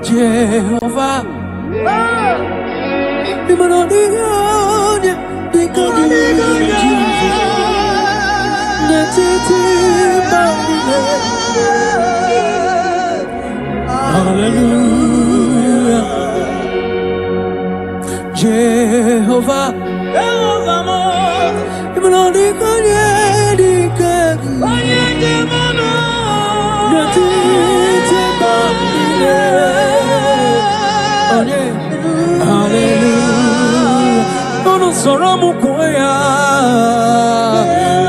Jehovah. Hallelujah. Jehovah.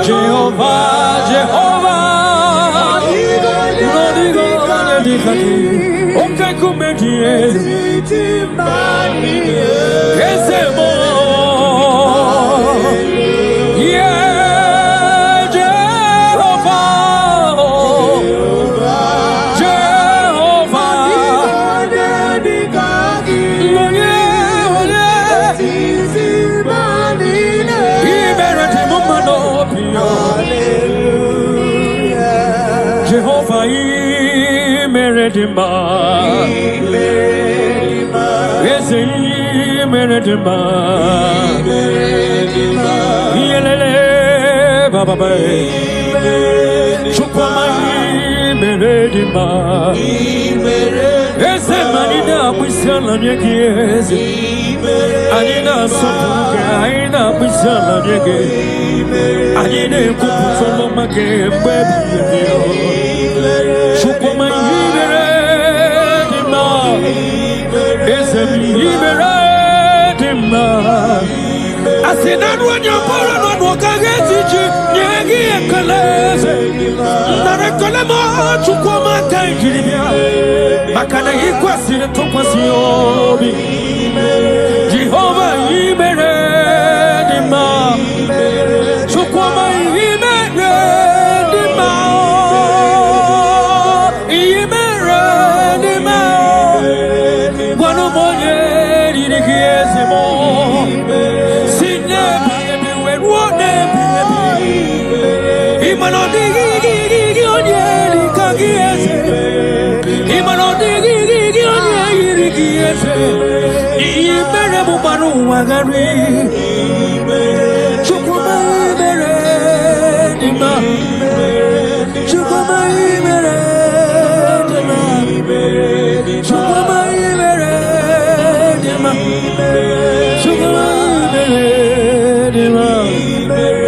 Jehovah, Jehovah, okay, come here. Yes, yeah, Jehovah, Jehovah, Jehovah, Meredima, Meredima, Yelele, Baba, Chupama, Meredima, Ezemanina, Wisala, Yakies, Anina, Sapuka, Wisala, Yaki, Anina, Kupusoma, baby, Chupama, Meredima, Ezemanina, I said, that when you're born, not walk against you, Yagi and Kalese, Narakalama, Chukoma, Tangiria, Makana Equasi, the Topasiobi, Jehovah, Imeredima, Chukoma, Imeredima, Imeredima, one of more,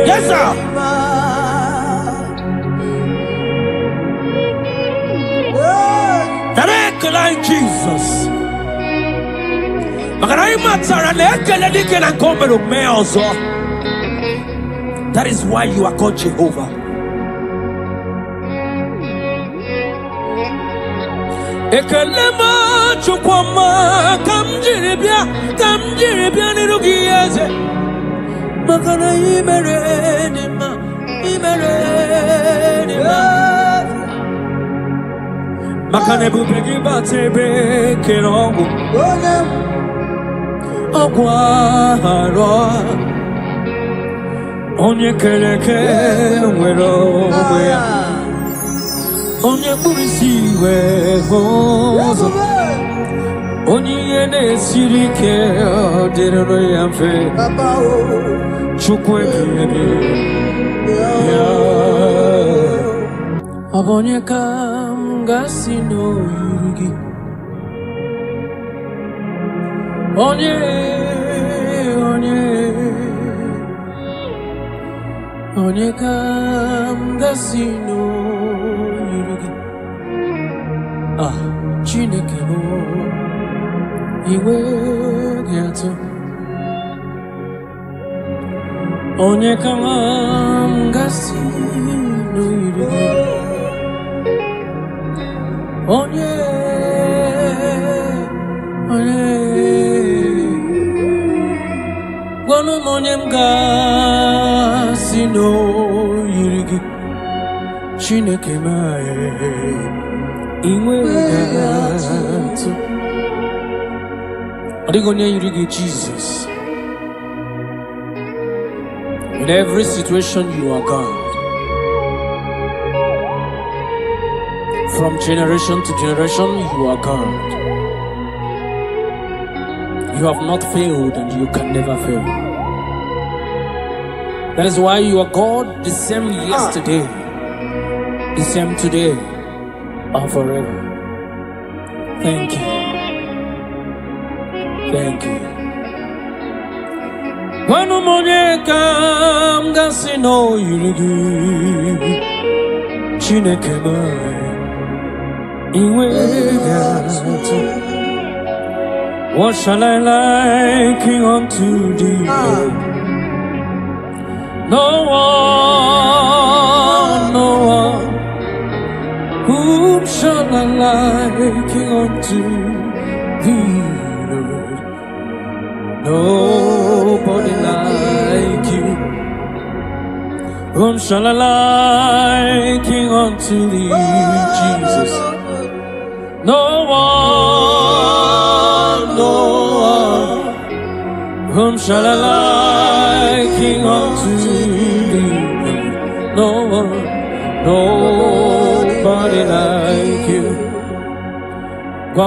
yes, sir. Like Jesus. That is why you are called Jehovah. Ekalema chukwama kamjiribia nirugieze makana imeredima Makane bubegi batebe kerongo Ogwaro Onye kereke wero wea Onye burisi we hozo Onye yene sirike Derero yamfe Chukwe biyebi Abonye kam gasino yurigi Onye kam gasino yurigi Chineke mo iwe gato Onye kam gasino yurigi Onye Gwanu monye mga sino yirigi Chineke mae Inwe gato Adigonye yirigi Jesus. In every situation you are God. From generation to generation, you are God. You have not failed and you can never fail. That is why you are God, the same yesterday, the same today, and forever. Thank you. Thank you. When Monie come, gasi no yirigi, Chineke mai, iwe gato. What shall I liken unto thee? No one. Whom shall I liken unto thee, Lord? Nobody like you. Whom shall I liken unto thee, Jesus? No one. Whom shall I liken unto thee? No one, nobody like you.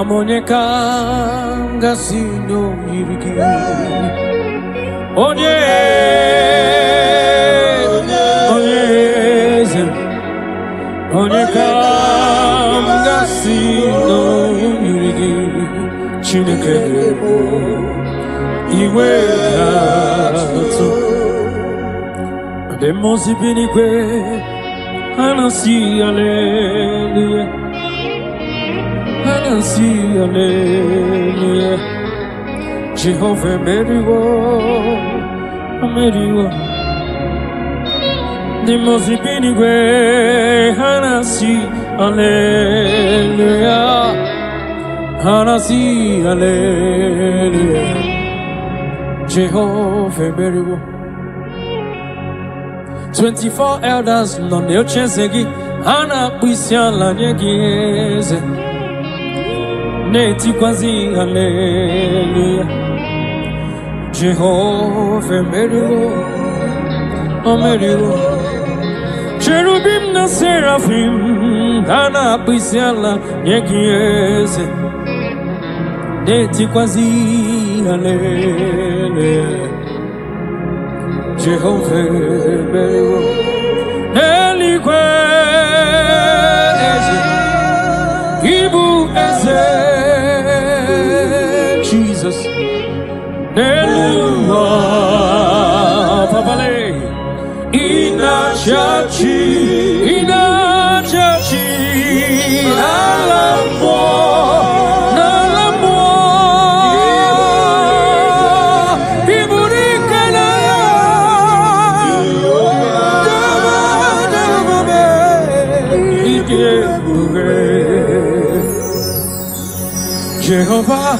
Monie gasi no yirigi. Onye gasi no yirigi. Chineke iwe gato. The mosi binigwe anasi hallelujah. Anasi hallelujah. Jehovah meriwo. The mosi binigwe anasi hallelujah. Anasi hallelujah. Jehovah meriwo. 24 elders non ne ochesegi ana kwisiala nyegeze neti kwazi hallelujah. Jehovah meriwo. Cherubim na seraphim ana kwisiala nyegeze neti kwazi hallelujah. Jehovah meriwo. Neligwe eze, ibu eze, Jesus. Neluwa papale, inachachi, alamo. Jehovah,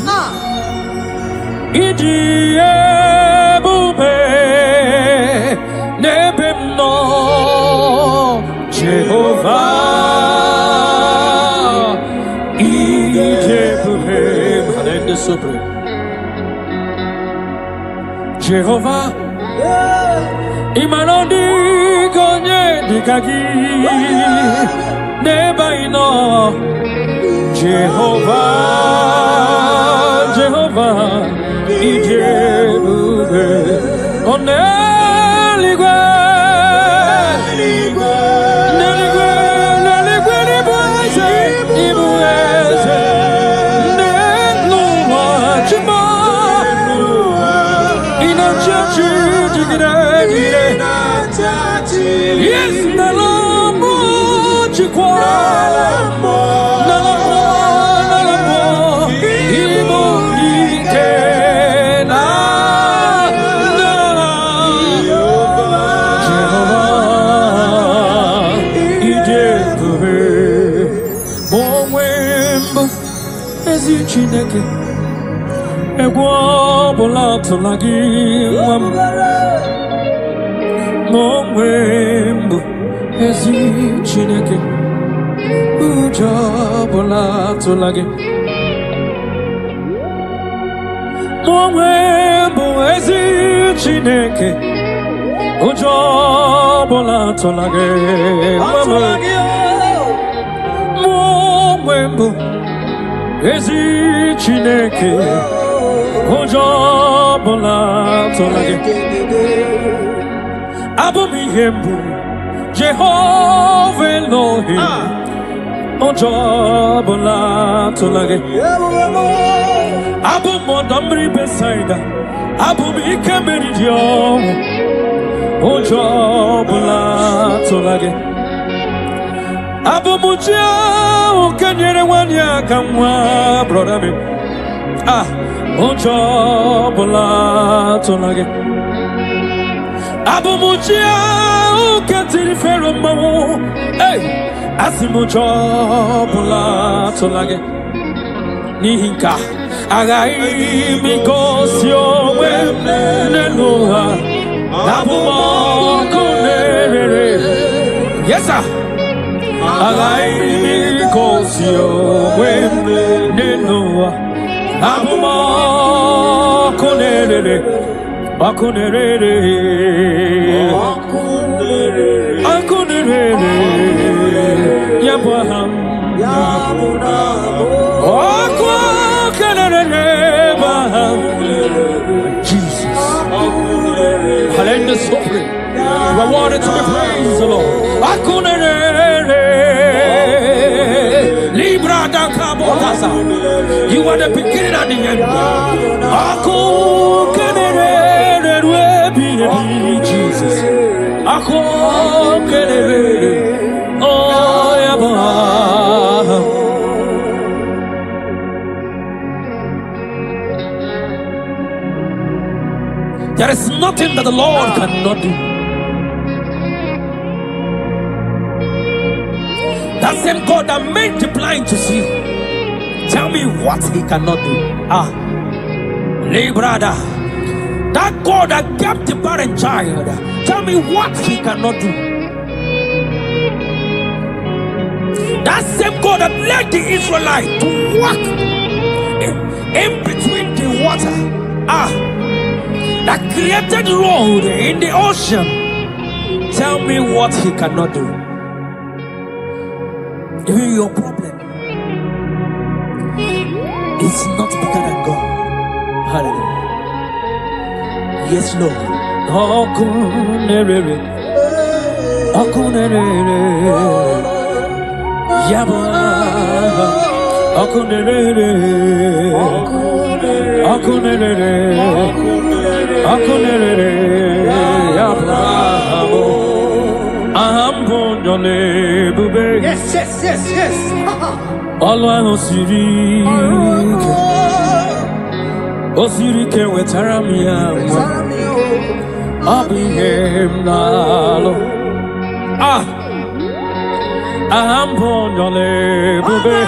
idi ebube nebemno. Jehovah, idi ebube malende sobre. Jehovah, imanodi gonye dikagi nebaino. Jehovah, Ijebube, Oneligwe, Ibueze, Neluwa, Chima, Inachachi, yes, Nalamu, Chikwa. Chineke egwo bụla tụla gị nwa m ma onwe mbụ ezi Chineke ụjọ bụla tụla gị ma onwe mbụ ezi Chineke ụjọ bụla tụla gị nwa m ma onwe mbụ ezi Chineke Ojobola tolage. Abumi hembu Jehovah Elohim. Ojobola tolage. Abu modamri besaida. Abumi kemeridio. Ojobola tolage. Abu mujia ukanyere wanya kamwa brother me. Ojobola tolage. Abu mujia ukatiri fero mawo. Hey, asimujobola tolage. Nihinka agai mikosio weneloha. Abu mokonere. Yes sir. Agai mikosio weneloha. Abu mokonere. Akunere. Akunere. Yabaham. Jesus. Hallelujah, suffering. You are worthy to be praised, the Lord. Libra da Kabotasa. You are the beginning and the end. Jesus. Oh, Yabah. There is nothing that the Lord cannot do. That same God that made the blind to see, tell me what he cannot do. Brother, that God that kept the barren child, tell me what he cannot do. That same God that led the Israelites to walk in between the water, that created road in the ocean, tell me what he cannot do. Even your problem is not bigger than God. Hallelujah. Yes, Lord. Okunere. Yaba. Okunere. Yes. Always Osirike wetaramia Abihem nalo Ahambonyole bube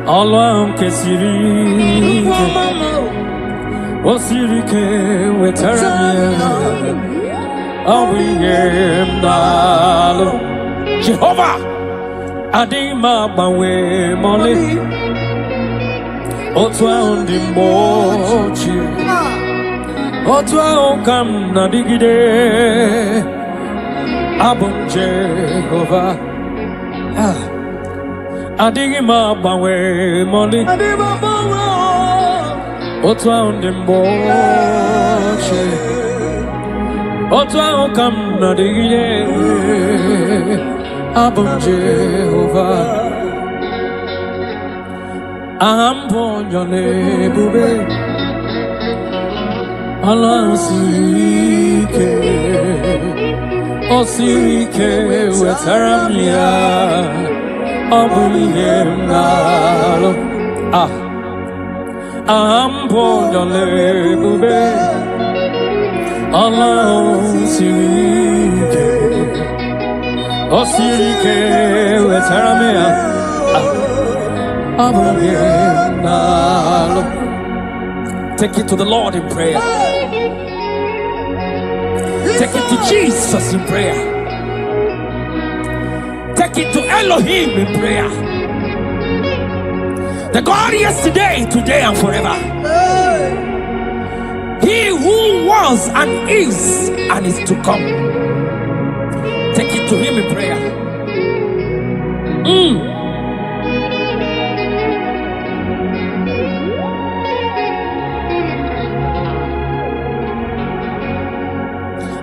Alwam kesirike Osirike wetaramia Abihem nalo Jehovah Adima bawe mole Otwa undi mochi Otwa ukam na digide Abon Jehovah Adigima bawe moli Otwa undi mochi Otwa ukam na digide Abon Jehovah Ambonyole bube Alasike Osirike wetaramia Abuliem nalo Ambonyole bube Alasike Osirike wetaramia Take it to the Lord in prayer. Take it to Jesus in prayer. Take it to Elohim in prayer. The God yesterday, today, and forever. He who was and is to come. Take it to him in prayer.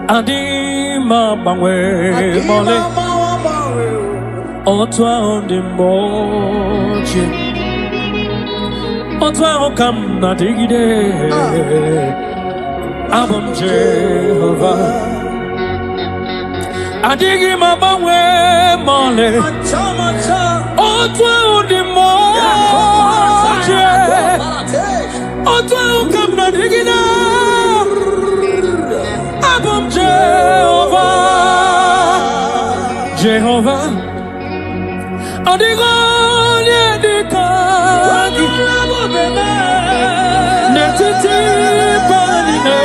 Adima Bangwe Mole Otwa on the mochi Otwa Okam Nadigide Abam Jehovah Adigima Bangwe Mole Otwa on the mochi Otwa Okam Nadigide Abam Jehovah, Jehovah, Adigone Dikagi, Netiti Banine,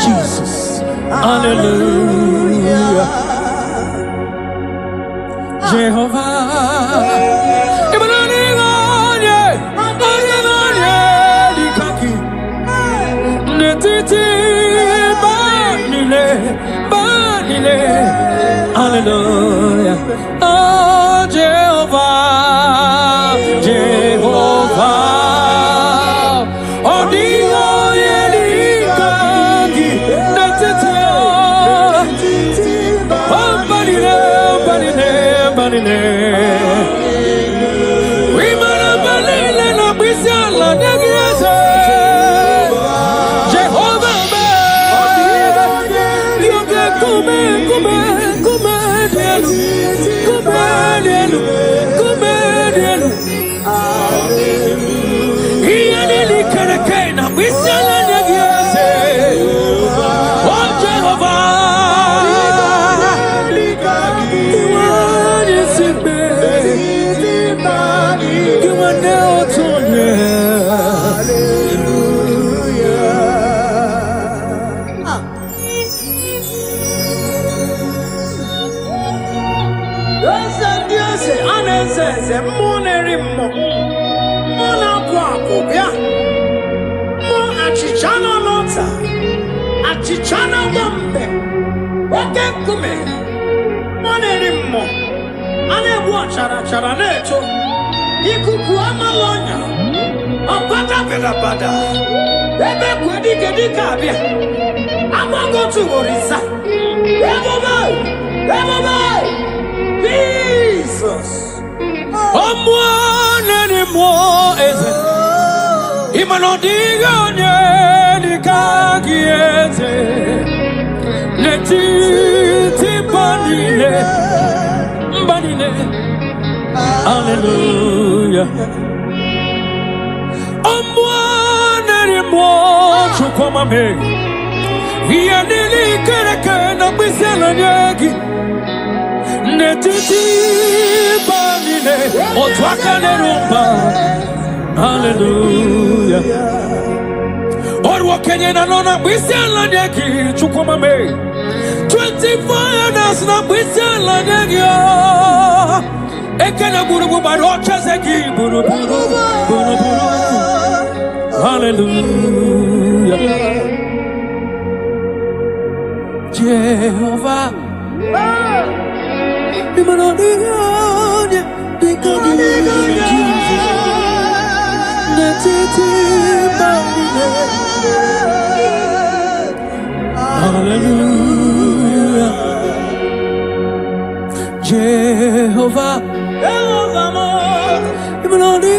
Jesus, Hallelujah, Jehovah, Adigone Dikagi, Netiti. Hallelujah. Oh, Jehovah, Jehovah. Oh, Dio, Yelikangi, Natetio. Oh, Banine, Banine, Banine. We must believe in a Bisala, Negiasa. Chichana Bombe, Wake Kume, Monerimo, Ane Charaneto, Ikukuama Lonya, Apata Pedabada, Ebe Quedicabia, I'm going to Orisa, Everybody, Jesus, one anymore is it? Imanodiga. Letiti Banile, Banile, Hallelujah. One anymore to come a me. He and Lily Keraka, Bisalanyaki. Letiti Banile, Otwakanerumba, Hallelujah. Or Kenya Nona Bisala Naki, Chukuma May 24 years na Bisala Nagio Ekana Buru Barocha Zaki Buru Buru Hallelujah Jehovah Imanodigonia Dikonia Jesus Netiti Hallelujah, Jehovah, Jehovah, even on the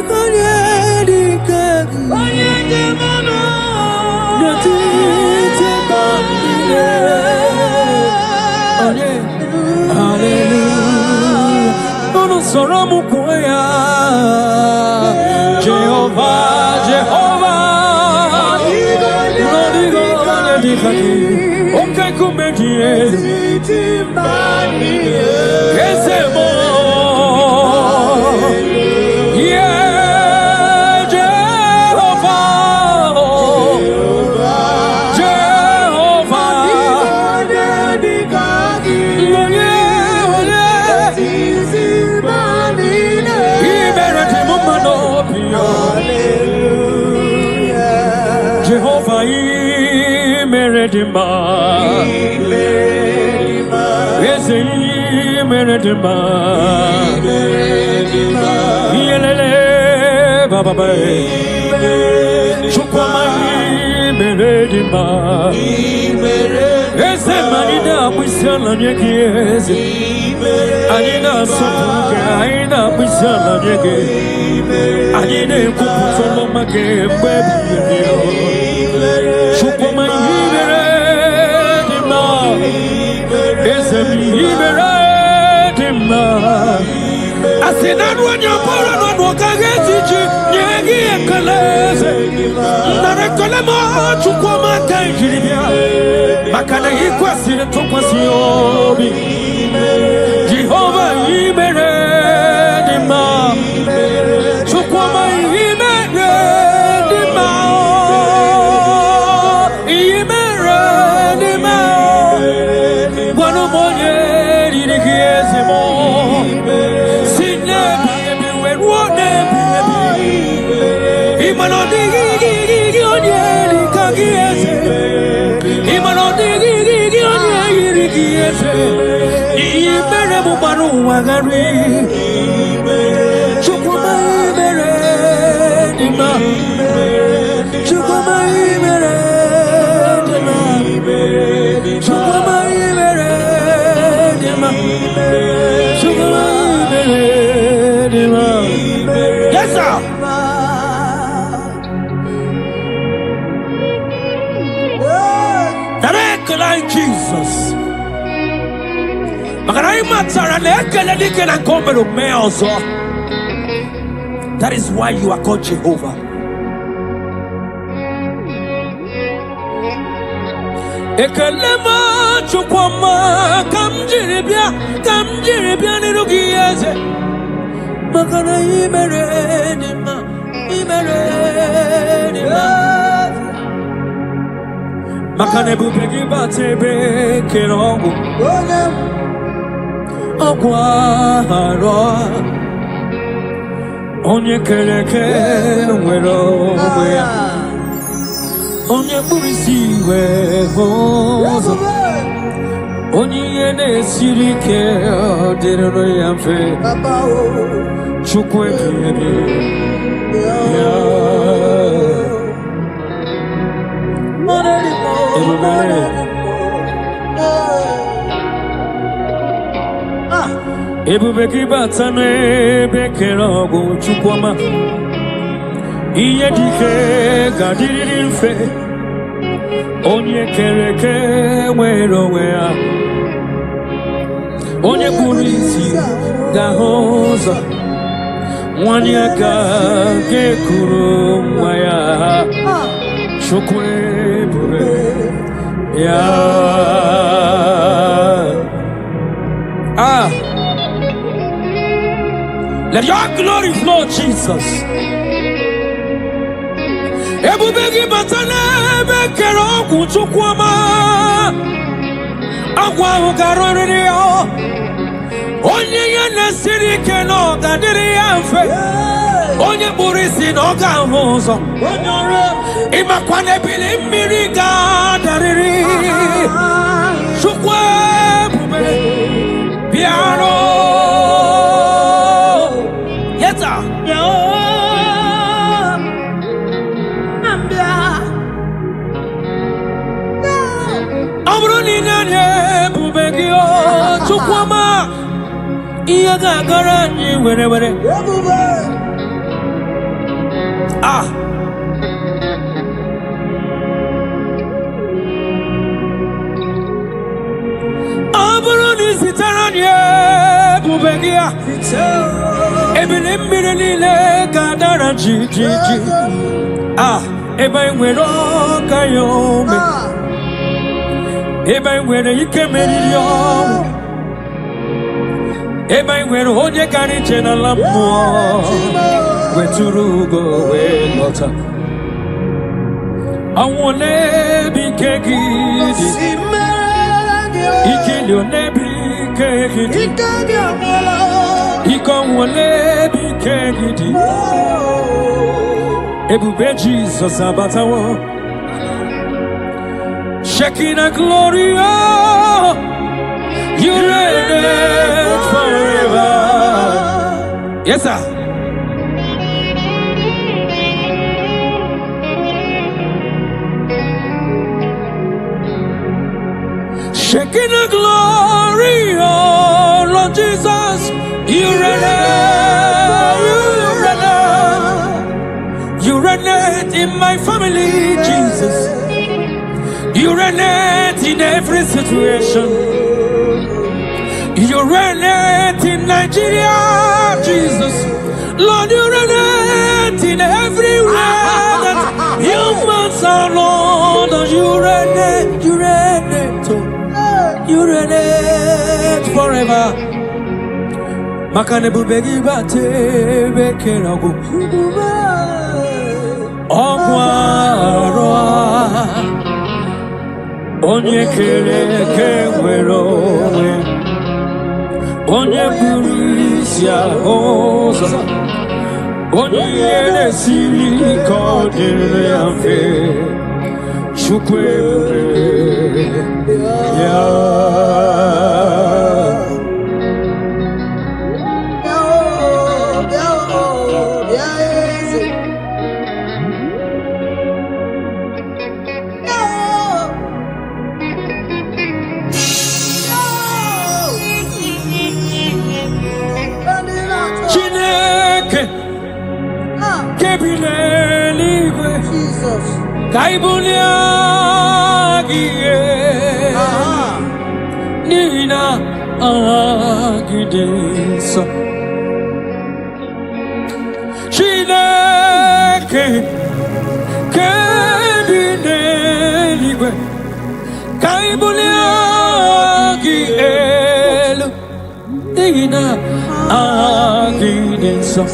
Jehovah, Jehovah, okay, come here. Yes, yeah, Jehovah, Jehovah, Jehovah, Meredima, yes, Meredima, Yelele, Baba, Chukwama, imeredima. Ese manina mwisala nyegeze. Anina sopuke, aina mwisala nyege. Anine kuputolo make mbebi yo. Chukuma imeredima. Ese imeredima. Asinadu anyapora no kagetichi nyegi ekaleze. Narekolema chukuma kanjiribia. Makana ikwasire tokwasiyobi. Jehovah imeredima. Chukuma imeredima. Imeredima. Wano monye dirikiezimo. Yes, sir. Like Jesus. That is why you are called Jehovah. Ekalema chukwama kamjiribia nirugieze. Makana imeredima. Makane bubegi batebe kerongo. Aguaro. Onye kereke wero wea. Onye burisi we hozo. Onye ene sirike derero yamfe. Chukwe biyebi. Ebubeki batane bekerogo chukwama. Iye dike gadiri fe. Onye kereke wero wea. Onye burisi gahoza. Wanyaka gekuru mwaya. Chukwe bure. Let your glory flow, Jesus. Ebubegi batane bekero kuchukwama. Agwa ugarore yo. Onye yene sirike no gadiri yanfe. Onye burisi no gahozo. Imakwane bili miriga dariri. Chukwe bubele. Piano. Yeta. Amruni nanye bubegi o chukwama. Iya gagara ni were. Ah. Amruni sitaranye bubegia. Ebile nile gadara ji. Ah, eba nwere kayome. Eba nwere ikemeri yo. Eba nwere onye kariche na lammo. Weturu go we lota. Awole bikegidi. Ikilio nebi kegidi. Ikonwole bikegidi. Ebube Jesus abatawo. Shekinah glory, oh, you reign forever. Yes, sir. King of glory, oh Lord Jesus, you reign, you reign in my family, Jesus. You reign in every situation. You reign in Nigeria, Jesus. Lord, you reign in everywhere that humans are, Lord. You reign, you reign forever. Makanebu begi bate bekerago. Ogwaroa onye kere kewero onye burisia oza onye yere siri kodere amfe chukwe ya Jesus. Kaibuliagie Nina Agidisa Chineke Kebineligwe Kaibuliagie Nina Agidisa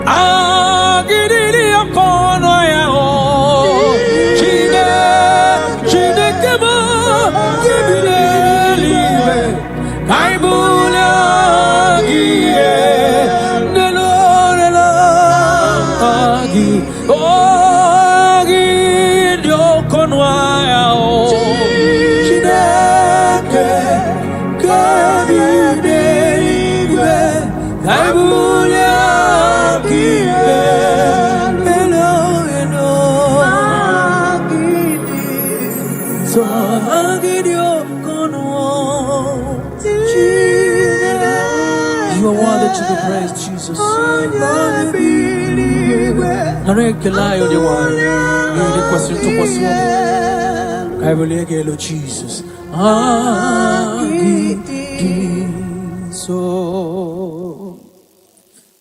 Agidili akono ya o Chine kema Kebineliwe Kaibulagie Nelo Agi Agi Diokonwa ya o Chine Kebineliwe Kaibulagie You are worthy to be praised, Jesus. Jesus.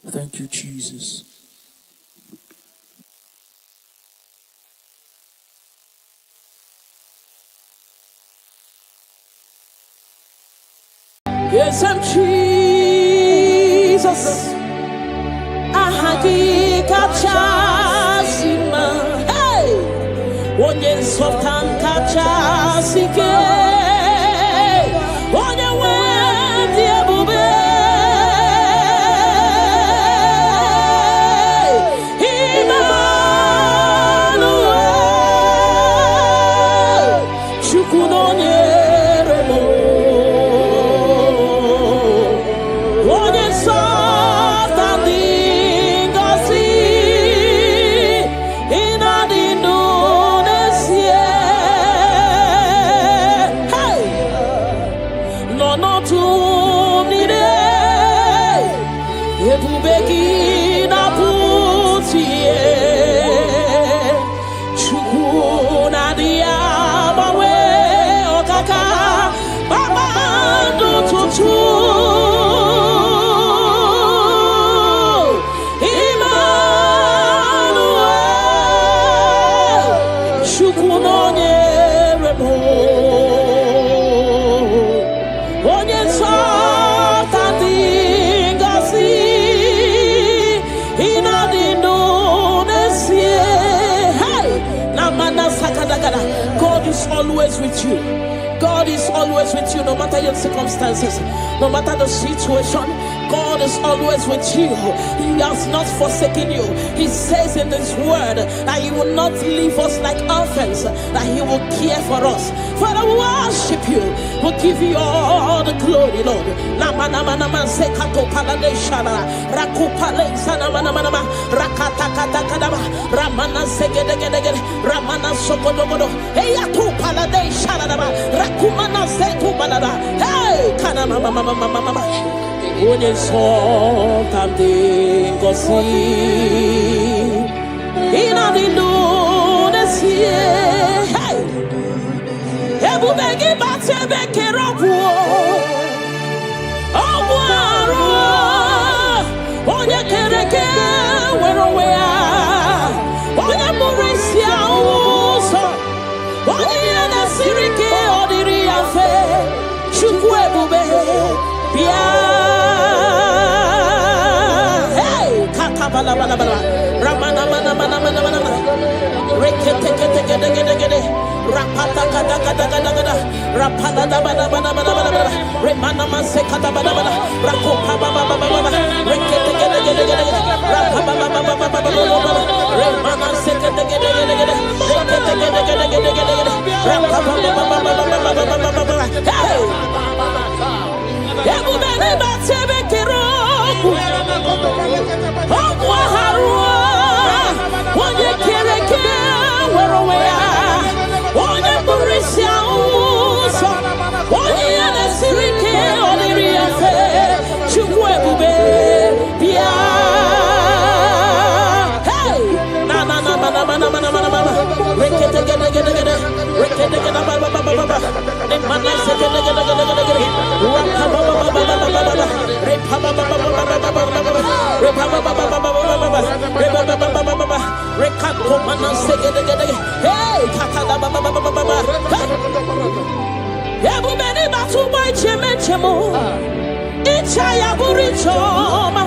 Thank you, Jesus. Yes, I'm Jesus. Ahagi kachasima. Hey, onye sultan kachasike. Onye wendi ebube. Emmanuel, chukunonye remo. God is always with you. God is always with you, no matter your circumstances, no matter the situation. God is always with you. He has not forsaken you. He says in His word that He will not leave us like orphans, that He will care for us. Father, we worship you. We'll give you all the glory, Lord. Ramana palade shalaba rakumana setu balada hey kana mama onye so tamde gosi ina dilu nesie hey ebu begi batebe kerobu obwaro onye kereke werowea onye murisia uso onye na sirike odiri afe chukwu ebube bia hey kaka bala ramana mana rekete kete rapata kata rapala da bana remana maseka da bana rakopa baba rekete kete rapapa baba remana seka kete rapapa baba hey ebu bene batebe kerobu obwa harua onye kereke werowea onye burisia uso onye na sirike odiri afe chukwu ebube bia hey na rekete baba ne mana sekete hey kakada baba ebu beni batu boy chemo ichaya burichoma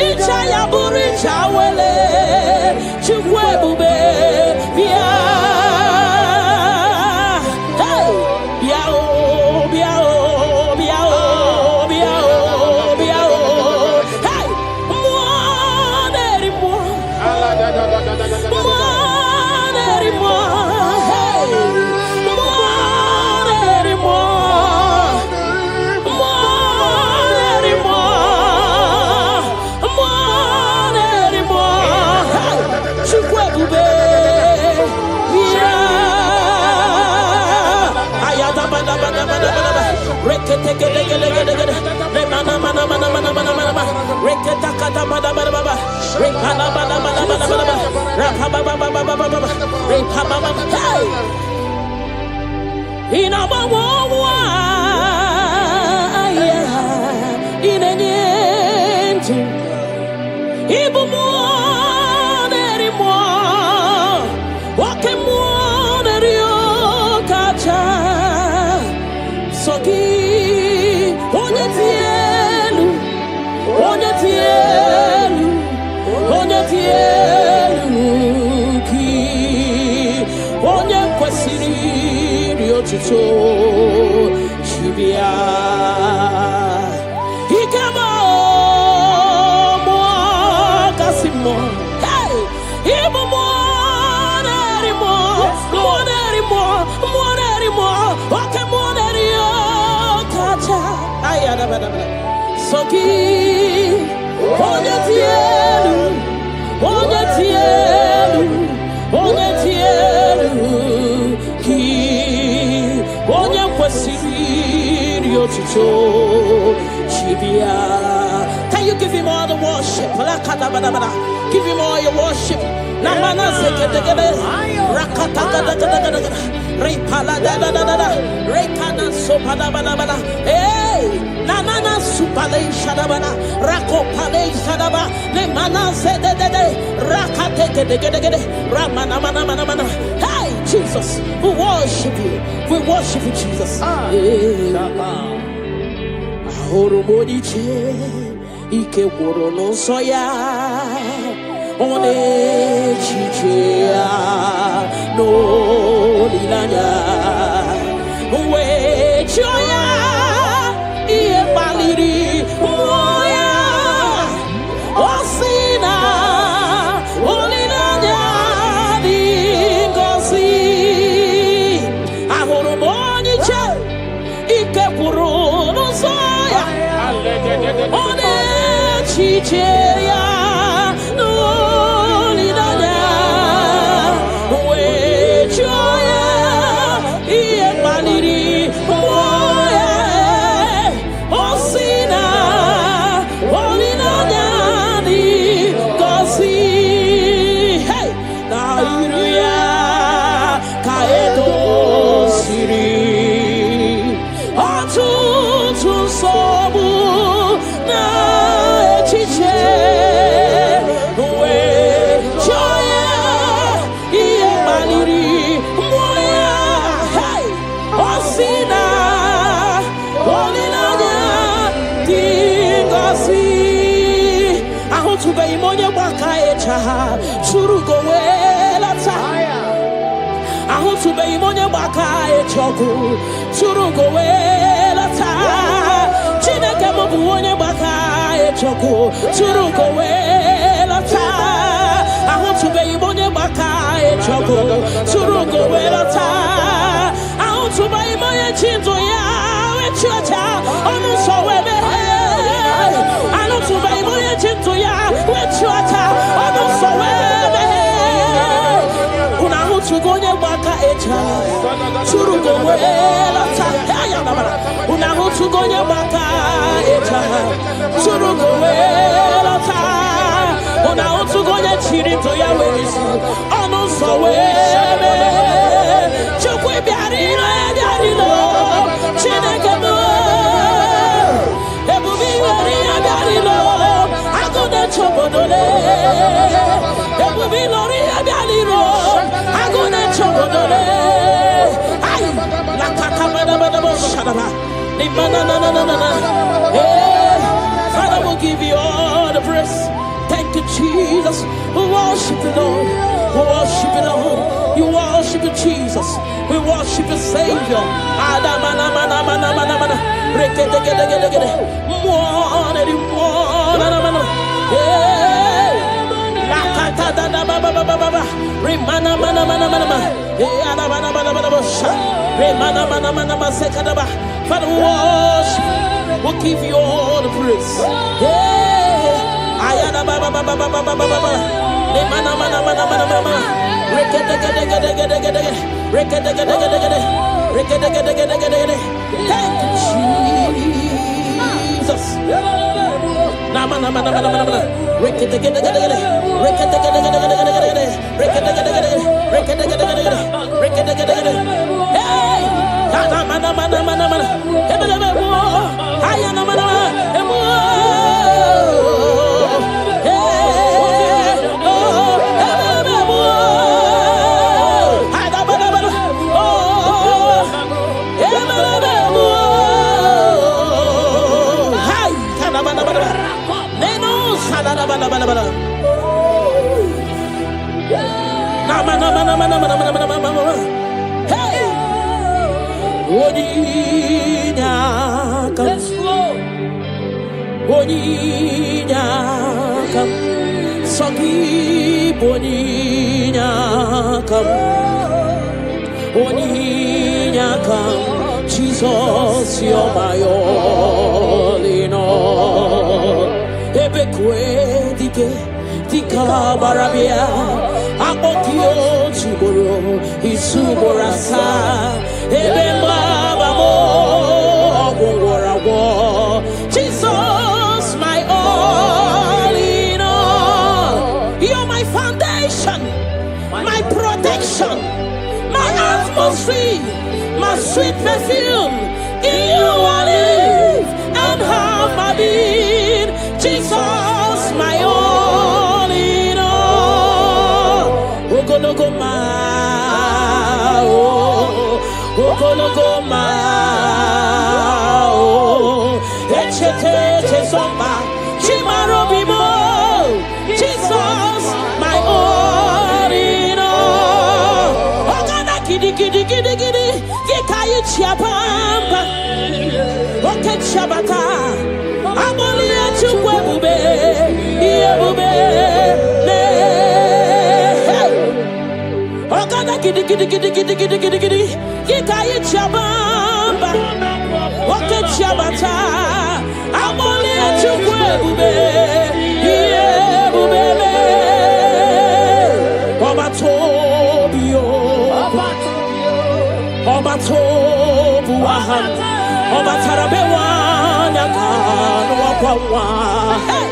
ichaya buricha wele chukwu ebube bia hey bia hey so chibia ikamo mo kasimo hey ibo mo nerimo okay mo nerio kacha ayada bada soki onye tielu ki onye kwesiri otuto chibia. Can you give him all the worship? Give him all your worship. Namana sekete rakata repala da rekana sopada bala hey nanana supale shadabana rako pale shadaba le mana sede rakate gede ramana mana hey Jesus, we worship you Jesus. Ahoro modiche ike woro no soya one chichia no lilanya we choya iye baliri moya osina olilanya dingosi ahoro modiche ike woro no soya one chichia no lilanya we choya go welata. I want to be money baka e choku. Turu go welata. Chineke mo buonye baka e choku. Turu go welata. I want to be money baka e choku. Turu go welata. I want to be money chinto ya we chocha. Onu so we be. I want to be money chinto ya we chocha. Onu so we be. To go near Baka Echa, Turu go welata, Una to go near Baka Echa, Turu go welata, Una to go near Chiri to Yahweh, Ono so we, Chokwe Biarino, Yarino, Chinekamo, Ebubi Yarino, I go to Chobodole, Ebubi Loria Yarino. Father, we'll give you all the praise. Thank you, Jesus. We worship you, Lord. We worship you, Lord. You worship you, Jesus. We worship you, Savior. Remana mana mana mana mana. Ana mana mana mana mana. Remana mana mana mana sekadaba. Father, we worship. We'll give you all the praise. Ayana baba baba baba baba baba. Remana mana mana mana mana. Thank you, Jesus. Nama nama nama nama nama. Jesus, you're my all in all. Ebekwe dika barabia, akokio chiboro, isuborasa, ebembabamo, ogorawo. Jesus, my all in all. You're my foundation, my protection, my atmosphere, my sweet perfume. In you I live and have my being. Jesus, my all in all. Ogologoma, ogologoma, echete chesomba, chimarobimo. Jesus, my all in all. Ogana kidi kidi kidi kidi, yekayi chiapamba, oke chabata. Amoli achukwe bube, iye bube, ne. Ogana kidi kidi kidi kidi kidi kidi kidi, yekayi chiabamba, oke chabata. Amoli achukwe bube, iye bube, ne. Obatobio, obatobu ahan, obatarabewa. Hey,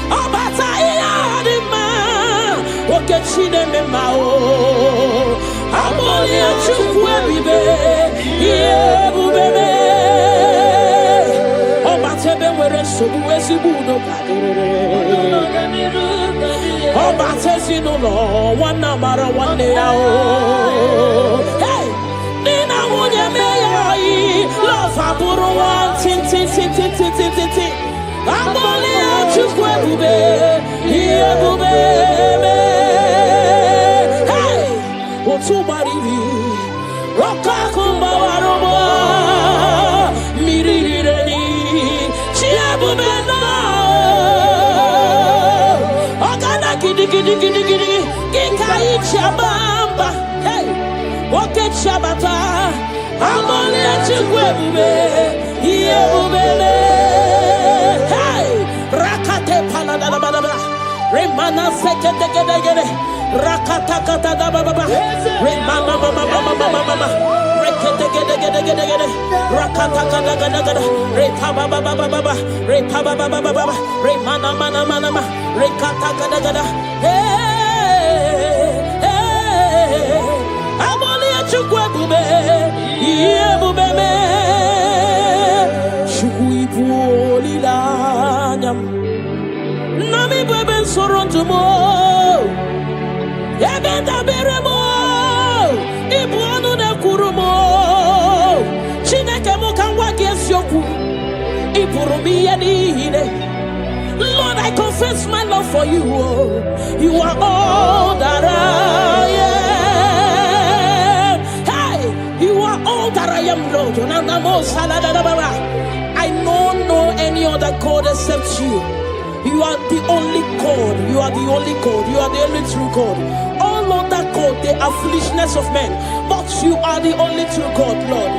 Obata Iyadima, Okechine Memao, Amoli Achukwebibe, Yebubebe, Obatebe were Subuesibuno, Obatesino, one number one day. Hey, Nina Wunyamei, Love Aburu one, tin. I'm only a chukwe bube, here bube. to Baribi, Rokakumba Warobo, Miri, Chiabumena, Ogana Gidi, Gikai Chabamba, hey, Woke Chabata, Amonia Chugwebe, Yebubele, hey, Rakate Paladababa, Remana Sekete, Rakatakata Baba, Remana Mama, Rekete, Rakatakata, Repaba Baba, Repaba Baba, Remana Mana, Rekatakata, hey, Amonia Chugwebe, Yebubele, Shukuipu Lilanyam. Nami beben soronto mo, ebenda beremo, ibuanu ne kurumo, chineke mo kangwa gesyoku, iburumi yedine. Lord, I confess my love for you. You are all that I am. Hey, you are all that I am, Lord. I know any other God except you. You are the only God. You are the only God. You are the only true God. All other God, they are foolishness of men. But you are the only true God, Lord.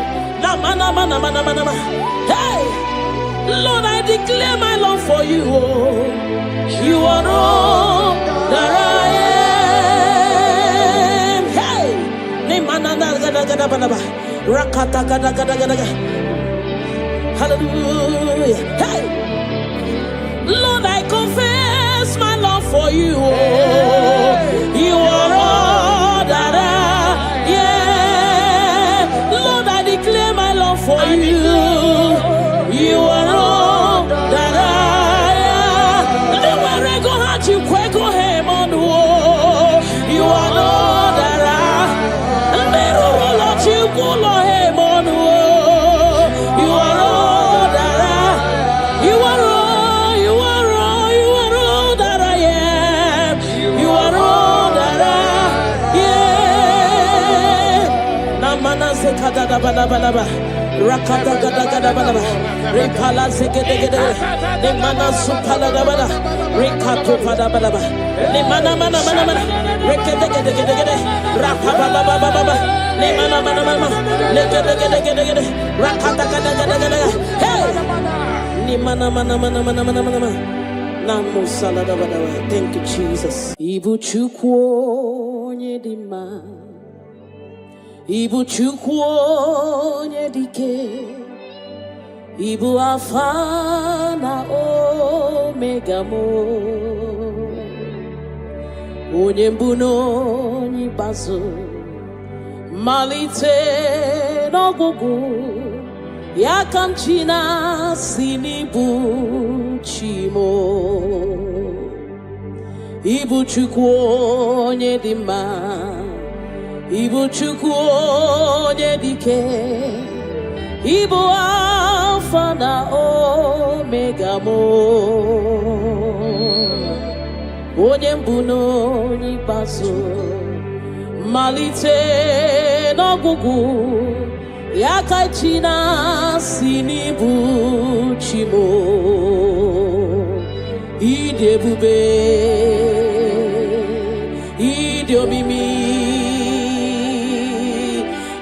Hey, Lord, I declare my love for you. You are all that I am. Hey, hallelujah. Hey. Lord, I confess my love for you. You are all that I am. Lord, I declare my love for you. You are all that I am. Where I go, hard you quick go him on the wall. You are all that I am. Lord, you go him on the wall. You are all that I am. You are all. Rakata Repala Zegede, Nemana Supalabada, Rekato Padababa, Nemana Rekede, Rapababa, Nemana Legede, Rakata, hey, Nimana Namu Saladabada. Thank you, Jesus. Ibu Chukwo Nyedima. Ibu Chukwu onye dike, Ibu Alpha na Omega mo, onye mbụ na onye ikpeazụ, malite n'ọgwụgwụ, ya ka m ji na-asị n'ịbụ chi mo. Ibu Chukwu onye dị mma, Ibu Chukwu onye dike, Ibu Alpha na Omega mo, onye mbụ na onye ikpeazụ, malite n'ọgwụgwụ, ya ka chi na-asị n'ịbụ chi mo. Ịdị ebube, ịdị omimi,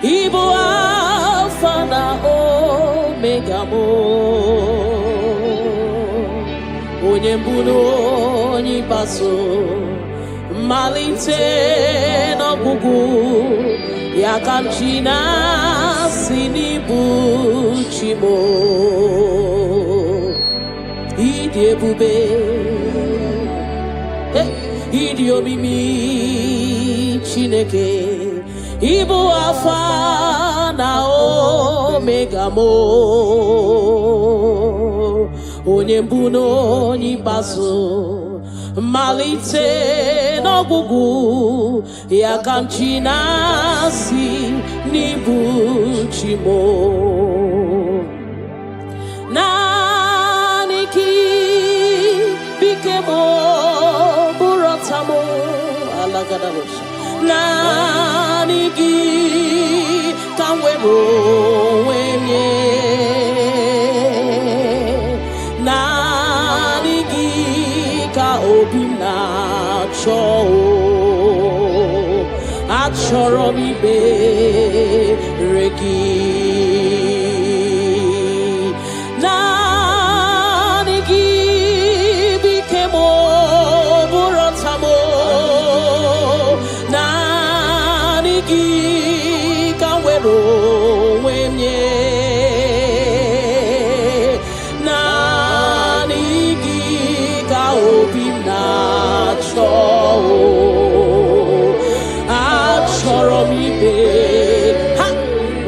Ibu Alpha na Omega mo, onye mbụ na onye ikpeazụ, malite n'ọgwụgwụ, ya ka m ji na-asị n'ịbụ chi mo. Ịdị ebube, ịdị omimi Chineke, Ibu Alpha na Omega mo, onye mbụ na onye ikpeazụ, malite n'ọgwụgwụ, ya ka m ji na-asị n'ịbụ chi mo. Naanị gị bike mo, bụrụ ọta mo, alagadabosha. nanigi kanwero wenye nanigi ka obina cho achoro mi be regi nanigi bikemo burotamo nanigi kanwero wenye nanigi ka obina cho achoro mi be ha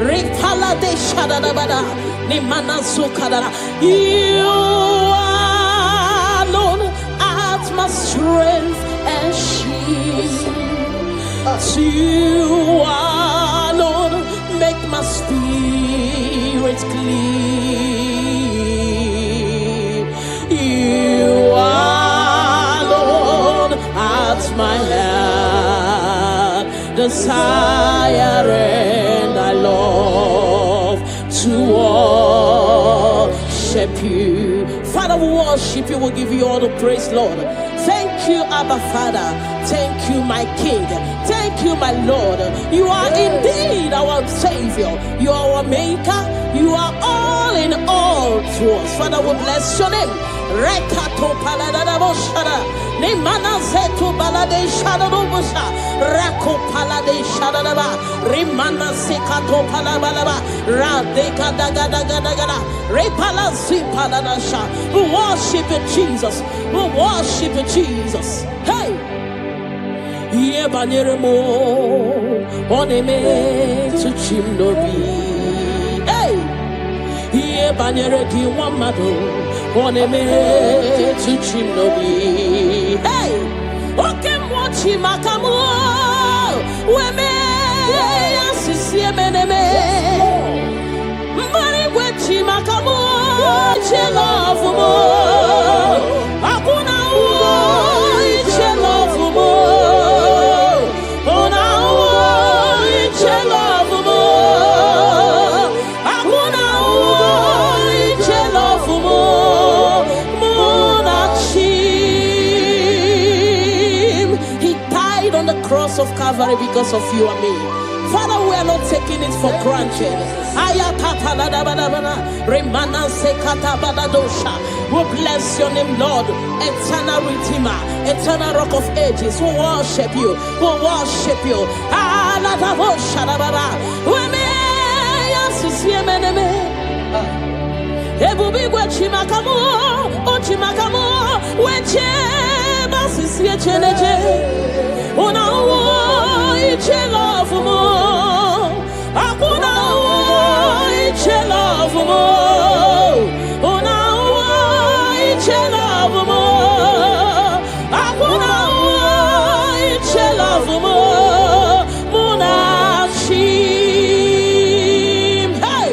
ripala de shadadabada ni manasukadara you alone at my strength and shield you alone make my spirit clean you alone at my heart desire and I love to worship you. Father, we worship you, we'll give you all the praise, Lord. Thank you, Abba Father. Thank you, my King. Thank you, my Lord. You are indeed our Savior. You are our Maker. You are all in all to us. Father, we bless your name. Rekato paladadaboshara. Nimana zetu balade shadadobosha. Rako palade shadadaba. Rimana sekato palabalaba. Radeka dagadagada. Repala zipaladasha. We worship you, Jesus. We worship you, Jesus. Hey! Ye baniremo oneme to chimnobi. Hey! Ye banere di wamado oneme to chimnobi. Hey! Okay, mochi makamo weme asisi meneme. Mari wechi makamo chelofumo. Akuna chelofumo. Cross of Calvary because of you and me. Father, we are not taking it for granted. We bless your name, Lord. Eternal Redeemer, eternal Rock of Ages. We worship you. We worship you. Una iche love mo, akuna iche love mo. Una iche love mo, akuna iche love mo. Muna chim, hey.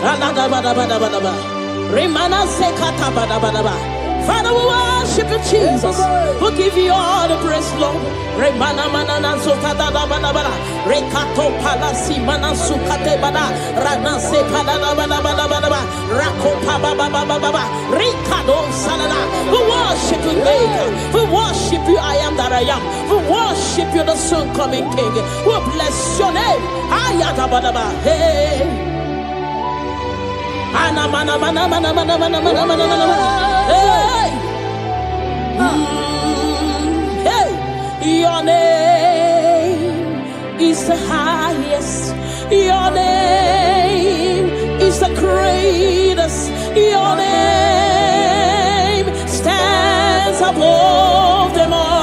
Alada bada bada bada bada. Remana sekata bada bada bada. Father, we worship you, Jesus. We give you all the praise, Lord. Remana manana sokata da bana bana. Rekato palasi mana sukate bana. Rana se bana bana bana bana. Rako pa ba ba ba ba ba. Rikado salana. We worship you, Maker. We worship you, I am that I am. We worship you, the soon coming King. We bless your name. Ayata bana ba. Hey. Ana mana mana mana mana mana mana mana mana. Hey. Hey. Your name is the highest. Your name is the greatest. Your name stands above them all.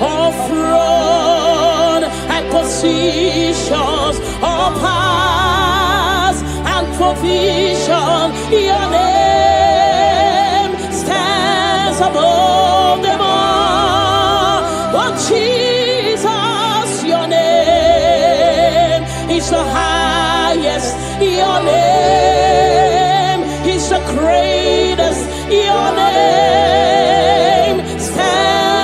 All throne and positions, all powers and provision. Your name stands above them all. Oh Jesus, your name is the highest. Your name is the greatest. Your name stands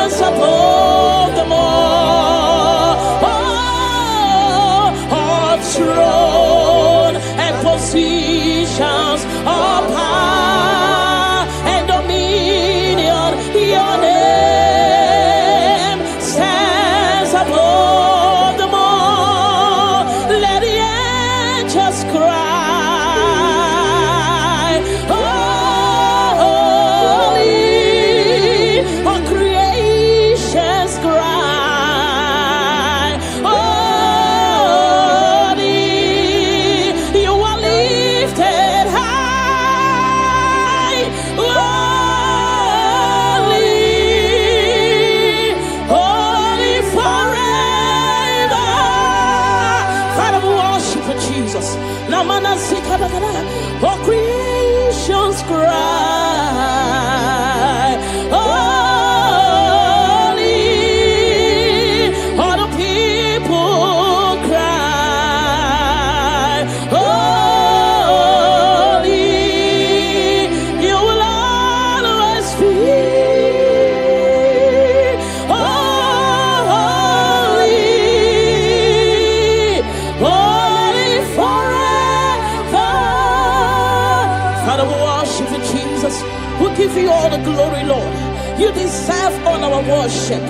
deserve all our worship.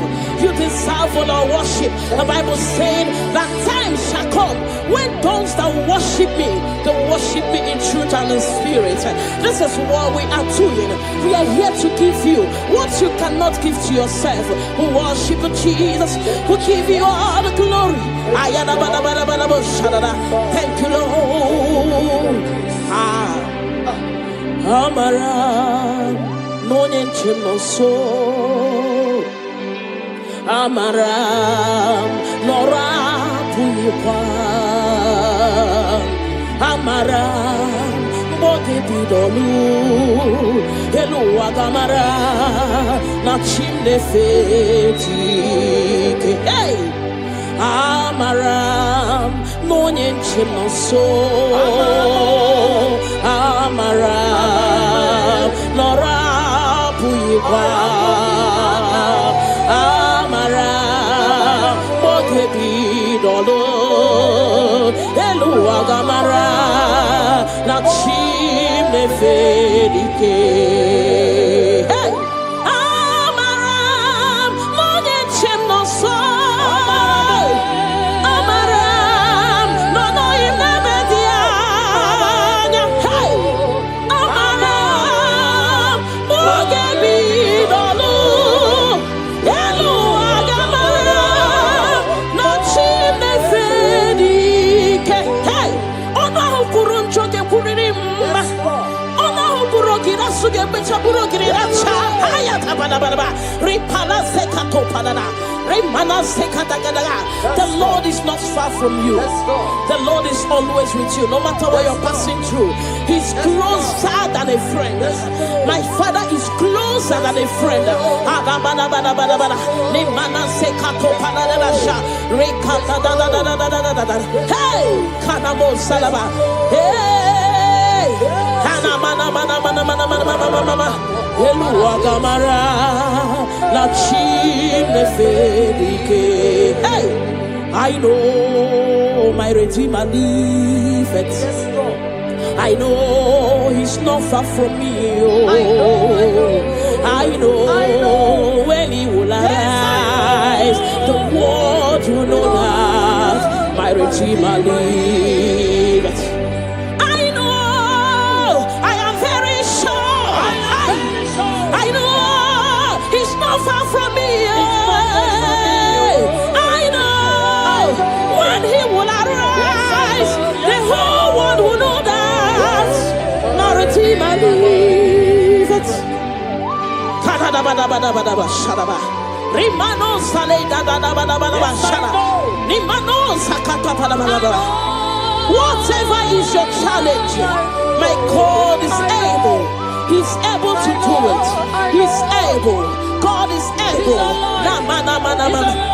You deserve all our worship. The Bible saying that time shall come when those that worship me, they worship me in truth and in spirit. This is what we are doing. We are here to give you what you cannot give to yourself. We worship Jesus. We give you all the glory. Thank you, Lord. Amara, no nyenchino so. Amara, nora puipa. Amara, bote bidolu. Hello, agamara, na chimne feti. Hey, Amara, no nyenchino so. Amara, nora puipa. Amara, bote bidolu. Hello, agamara, na chimne fedike. Hey, Amara, no nyenchino so. Amara, no inemedia. Hey, Amara, bote bidolu. Hello, agamara, na chimne fedike. Hey, ona hukuru nchoke kuririmba. Ona hukuru gira suge becha buru gira cha. Haya tabanababa. Ripala sekato panana. Remana sekata gadaga. The Lord is not far from you. The Lord is always with you, no matter what you're passing through. He's closer than a friend. My Father is closer than a friend. Remana sekato panana sha. Rekata da da da da da da da da. Hey, kanamo salaba. Hey, kana mana mana mana mana mana mana mana. Hello, agamara, la chimne fedike. Hey, I know my Redeemer liveth. I know He's not far from me. Oh, I know when He will arise, the world will know that my Redeemer liveth. I know, I am very sure. I know He's not far from me. I know when He will arise, the whole world will know that my Redeemer liveth. Rimano sale da da da da da da shara. Rimano sakata da da da. Whatever is your challenge, my God is able. He's able to do it. He's able. God is able.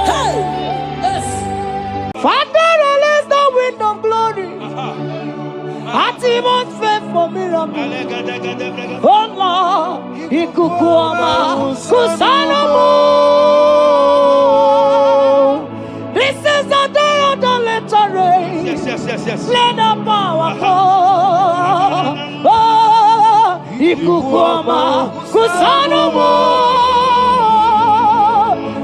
Hey! Father, release the wind of glory. Atmosphere for miracle. Oh Lord, ikukuama kusanamu. This is the day of the letter rain. Yes. Let the power fall. Oh, ikukuama kusanamu.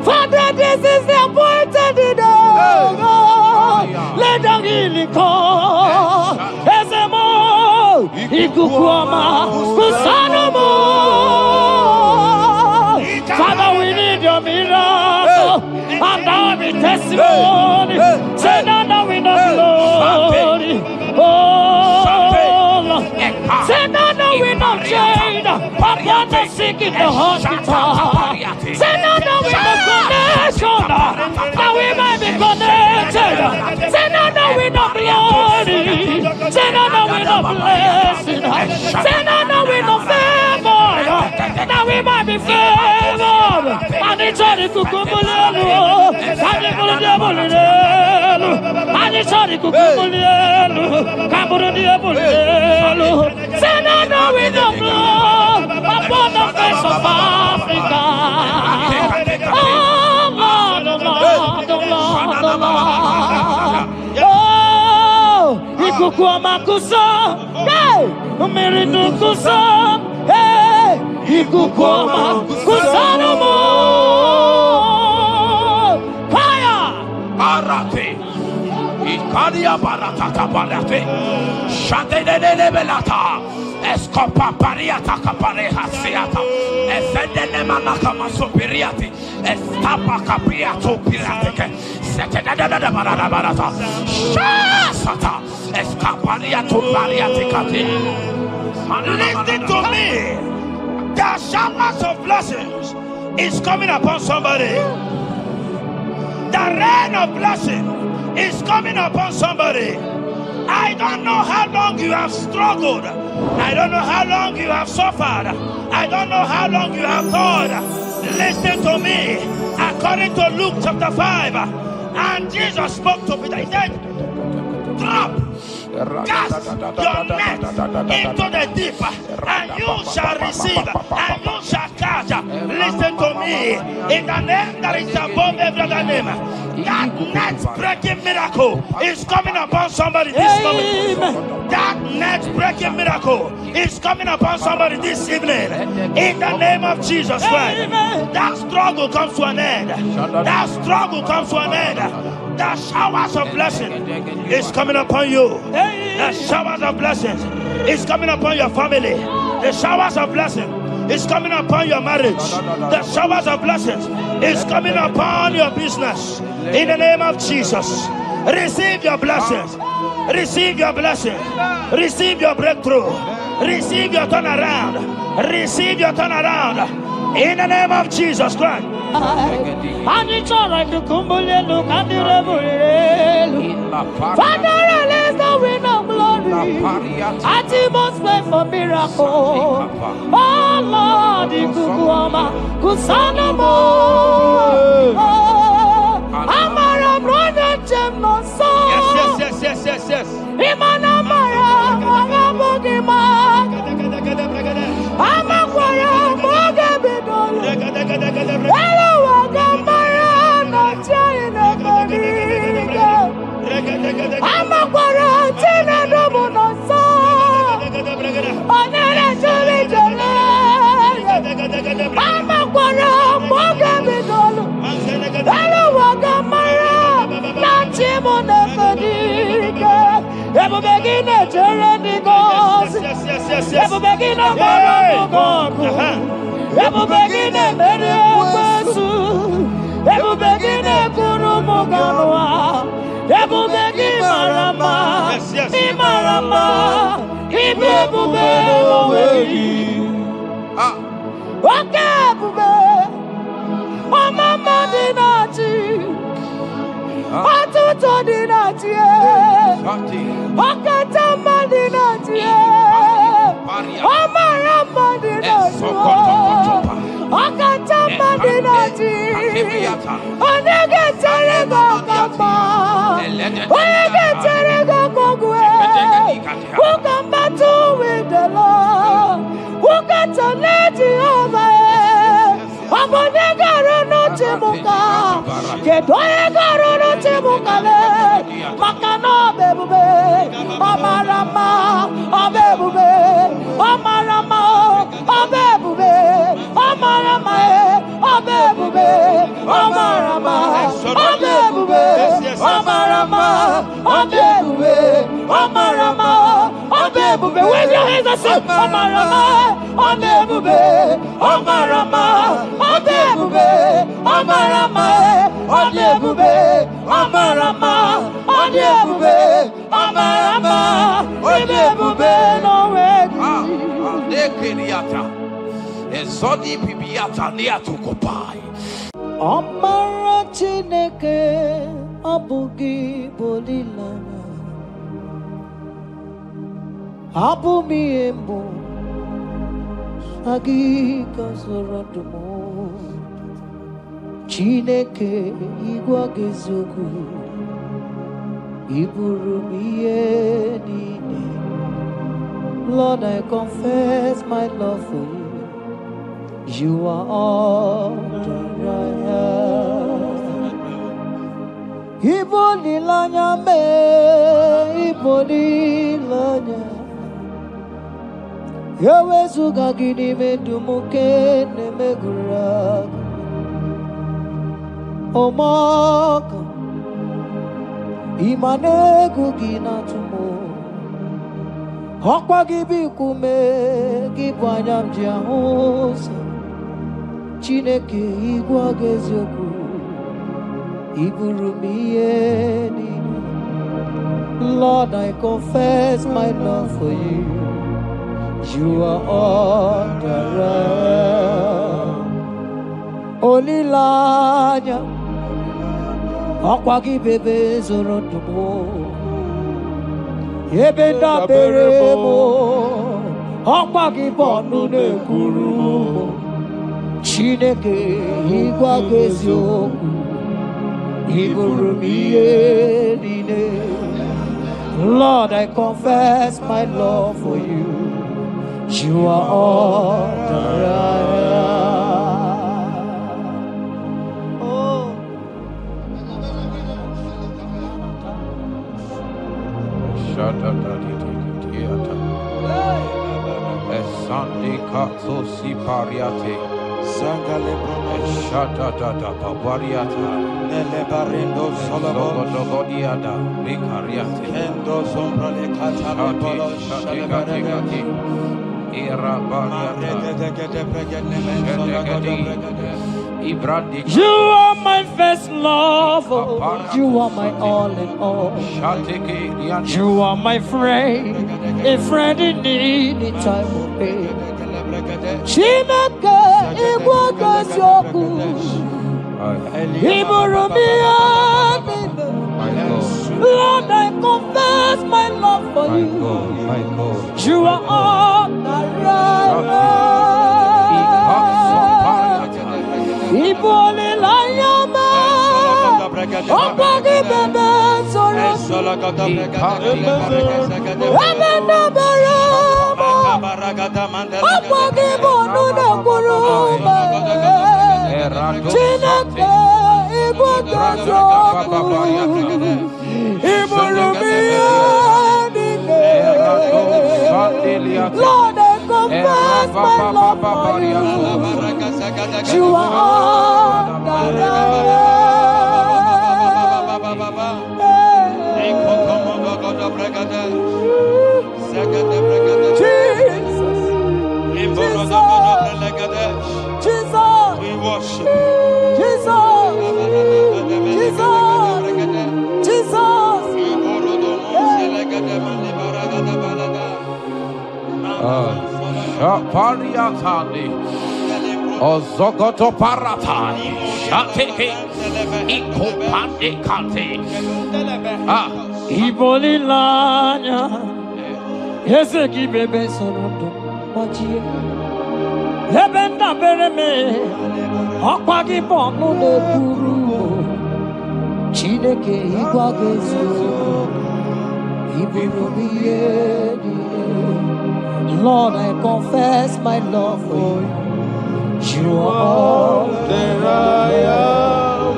Father, this is the appointed day. Let the healing come. Ezemo, ikukuama kusanamu. Father, we need your miracle. And now we testimony. Say now we know glory. Oh, Lord. Say now we know chain. Upon the sick in the hospital. Say now we know connection. Now we might be connected. Say now we know glory. Say now we know blessing. Say now we know favor. Now we might be favored. And it's all the kukumulelu. And it's all the diabolelu. And it's all the kukumulelu. Kaburu diabolelu. Say now we know blood upon the face of Africa. Oh Lord, oh Lord, oh Lord, oh Lord. Oh, ikukuama kusa. Hey, umiridu kusa. Hey, ikukuama kusa no more. Maria Baratata Barate, Shadene Belata, Escopa Pariata Capareha Seata, Efendene Manakama Superiati, Estapa Capriato Pirate, Setadada Barada Barata, Shasata, Escapariato Pariati Cati. Listen to me. The showers of blessings is coming upon somebody. The rain of blessing is coming upon somebody. I don't know how long you have struggled. I don't know how long you have suffered. I don't know how long you have thought. Listen to me. According to Luke chapter 5, and Jesus spoke to Peter. He said, drop, cast your net into the deep, and you shall receive, and you shall catch. Listen to me. In the name that is above every other name, that net breaking miracle is coming upon somebody this moment. That net breaking miracle is coming upon somebody this evening. In the name of Jesus Christ, that struggle comes to an end. That struggle comes to an end. The showers of blessing is coming upon you. The showers of blessings is coming upon your family. The showers of blessing is coming upon your marriage. The showers of blessings is coming upon your business. In the name of Jesus, receive your blessings. Receive your blessings. Receive your breakthrough. Receive your turnaround. Receive your turnaround. In the name of Jesus Christ. And it's all right to Kumbulelu, Kandirabulelu. Father, release the wind of glory. At the most way for miracle. Oh Lord, Kukuama, Kusanamo. Amara, brother, Gemno, so. Yes. Imanamara, Magabogima. Amakwara, Magabidolo. Hello, Wagamara, not China, Bodiga. Amakwara, Tina, Domono, so. Onera, Jolly, Jolly. Amakwara, Magabidolo. Hello, Wagamara, not Chimona, Bodiga. Ever begin a journey goes. Ever begin a God. Ever begin a Mediasu. Ever begin a Kurumoganoa. Ever begin Marama. Imarama. Ibebube. Okay, Bube. Oh, Mama Dinati. Atuto Dinati. Okatama Dinati. Omarama Dinati. Okatama Dinati. Onegetere Gokama. Onegetere Gokogwe. Who come battle with the Lord? Who got to let you over? Abonegaro no Timuka. Kedoegaro no Timukale. Makano bebube. Omarama. Obebube. Omarama. Obebube. Omarama. Obebube. Omarama. Obebube. Omarama. Obebube. Omarama. Obebube. Wave your hands and say Omarama. Obebube. Omarama. Obebube. Omarama. Obebube. Omarama. Obebube. Omarama. Obebube. No way. Ezodi pibiata nia tukopai. Amara Chineke abugi bolilana. Abumi embo sagi kasorodumo. Chineke igwagezogu iburumiye nine. Lord, I confess my love for you. You are all that I have. Ibonilanya me, ibonilanya. Yawezuga gini me dumuke ne megura. Omaka, Imane gugina tumo. Hokwa gibi kume gibanyam jiahosa. Chineke igwa gezioku. Iburumieni. Lord, I confess my love for you. You are all that I am. Olilanya. Akwagi bebe zorondumo. Ebenda beremo. Akwagi bonu ne kuru. Chineke igwa gezioku. Iburumiyenine. Lord, I confess my love for you. You are all that I am. Oh. You are my first love, You are my all in all. you are my friend, a friend in need. In time of pain. Chineke igwa gezioku. Iburumiyenine. Lord, I confess my love for you. You are all that I am. Ibole layama. Okwagi bebe soro. Ebenda beremo. Okwagi bonu ne kurume. Chineke igwa gezioku. Iburumiyenine. Lord, I confess my love for you. You are all that I am. Jesus. Jesus. We worship. Jesus. Jesus. Shapariatani Ozogoto Paratani Shateke Ikopande Kante Iboli lanya, Ezeki bebe sorondo, Machie. Ebenda bereme, Akwagi bonu ne kuru. Chineke igwa gezioku. Iburumiyenine. Lord, I confess my love for you. You are all that I am.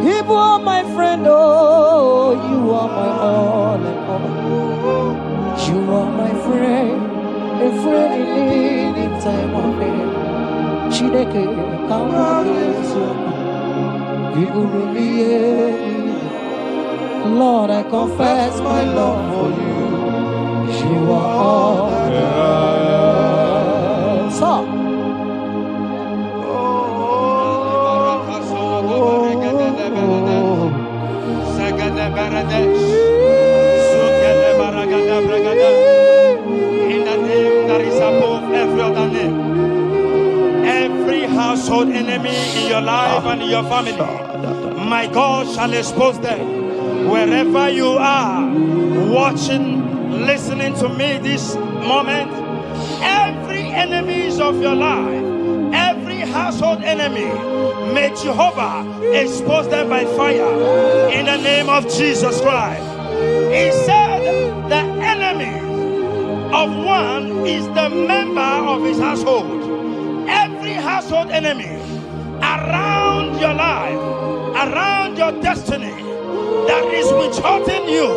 You are my friend, oh, you are my all in all. You are my friend, a friend in need in time of pain. Chineke igwa gezioku. Iburumiyenine. Lord, I confess my love for you. You are all that I am. So, in the name that is above every other name, every household enemy in your life and in your family, my God shall expose them. Wherever you are, watching, listening to me this moment, every enemies of your life, every household enemy, may Jehovah expose them by fire in the name of Jesus Christ. He said the enemy of one is the member of his household. Every household enemy around your life, around your destiny, that is withholding you,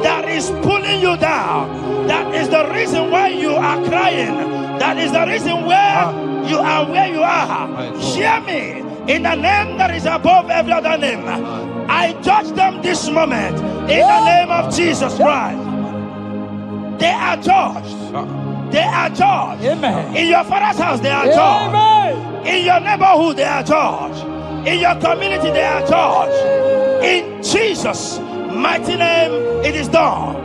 that is pulling you down, that is the reason why you are crying, that is the reason why you are where you are. Hear me. in the name that is above every other name. I judge them this moment in the name of Jesus Christ. They are judged. They are judged. Amen. In your father's house, they are judged. Amen. In your neighborhood, they are judged. In your community, they are judged. In Jesus' mighty name, it is done.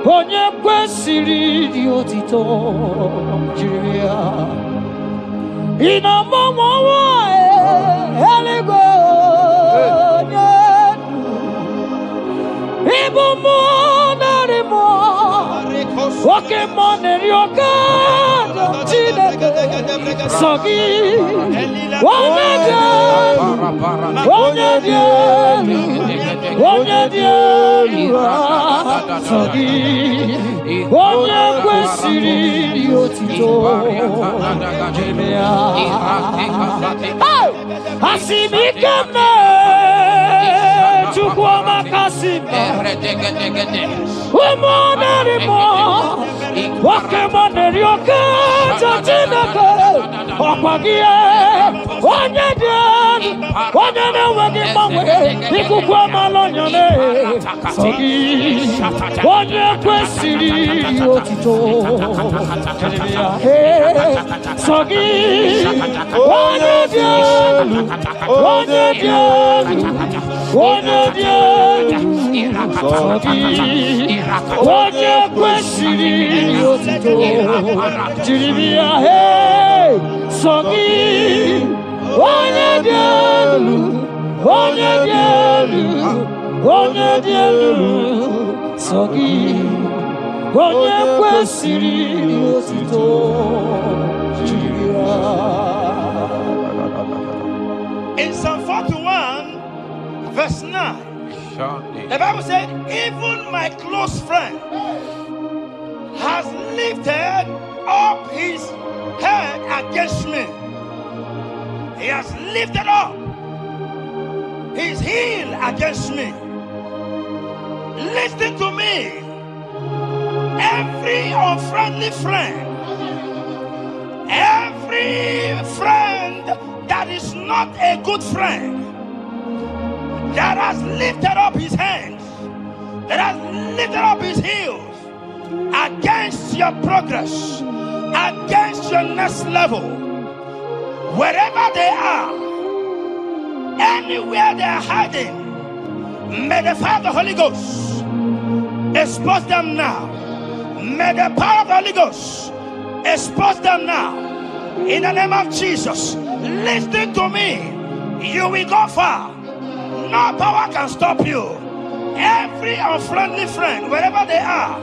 Onye kwesịrị dị otito jiri ya ina mama eluigwe onye ibu mụ narị mụ oke mmụọ na-eri oke Chineke sọ gị onye dị elu onye dị elu onye dị elu sọ gị onye kwesịrị dị otito asị m ike m na-Chukwu ọmakasị m ụmụ narị mụ nwoke mụ na-eri oke Chineke ọkwa gị onye dị elu onye na-enweghị mgbanwe ikuku amala onye sọ gị onye kwesịrị otito sọ gị onye dị elu onye dị elu onye dị elu sọ gị onye kwesịrị otito jiri ya sọ gị onye dị elu onye dị elu onye dị elu sọ gị onye kwesịrị otito jiri ya. In Psalm 41 verse 9, the Bible said, even my close friend has lifted up his head against me. He has lifted up his heel against me. Listen to me. Every unfriendly friend, every friend that is not a good friend, that has lifted up his hands, that has lifted up his heels against your progress, against your next level, wherever they are, anywhere they are hiding, may the fire of the Holy Ghost expose them now. May the power of the Holy Ghost expose them now. In the name of Jesus, listen to me. You will go far. No power can stop you. Every unfriendly friend, wherever they are,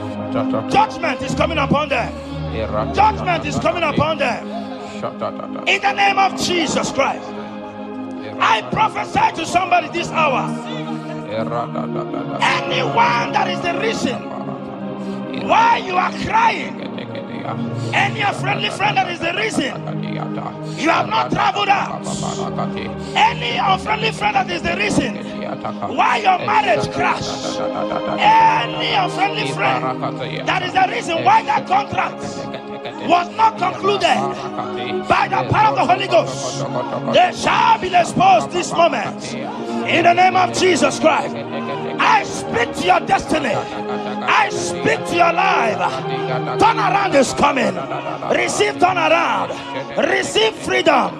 judgment is coming upon them. Judgment is coming upon them. In the name of Jesus Christ, I prophesy to somebody this hour. Anyone that is the reason why you are crying, any unfriendly friend that is the reason you have not traveled out, any unfriendly friend that is the reason why your marriage crashed, any unfriendly friend that is the reason why that contract was not concluded, by the power of the Holy Ghost, they shall be exposed this moment. In the name of Jesus Christ, I speak to your destiny. I speak to your life. Turnaround is coming. Receive turnaround. Receive freedom.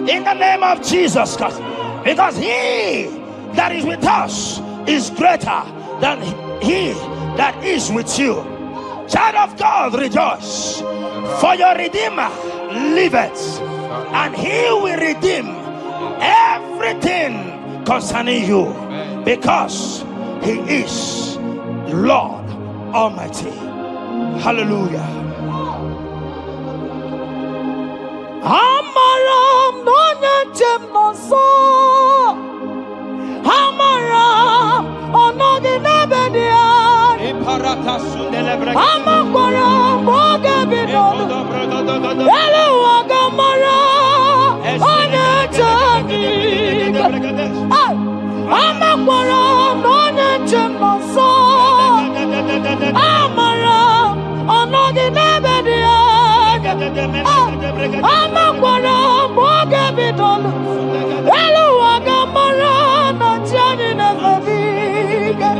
In the name of Jesus Christ. Because he that is with us is greater than he that is with you. Child of God, rejoice. For your Redeemer liveth, and he will redeem everything concerning you, because he is Lord Almighty. Hallelujah. Amaram no nyetem no so. Amaram Amakwara moga bidolo. Elu wagamara. Onye chani. Amakwara onye chenoso. Amara onogi nebedia. Amakwara moga bidolo. Elu wagamara na chani nebedia.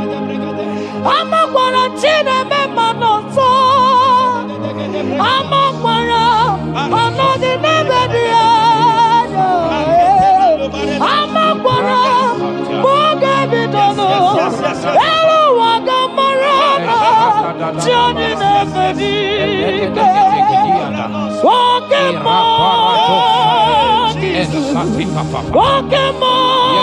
Amakwara chine memanoso. Amakwara onogi nebedia. Amakwara moga bidolo. Elu wagamara na chani nebedia. Walking on, Yes. walking on,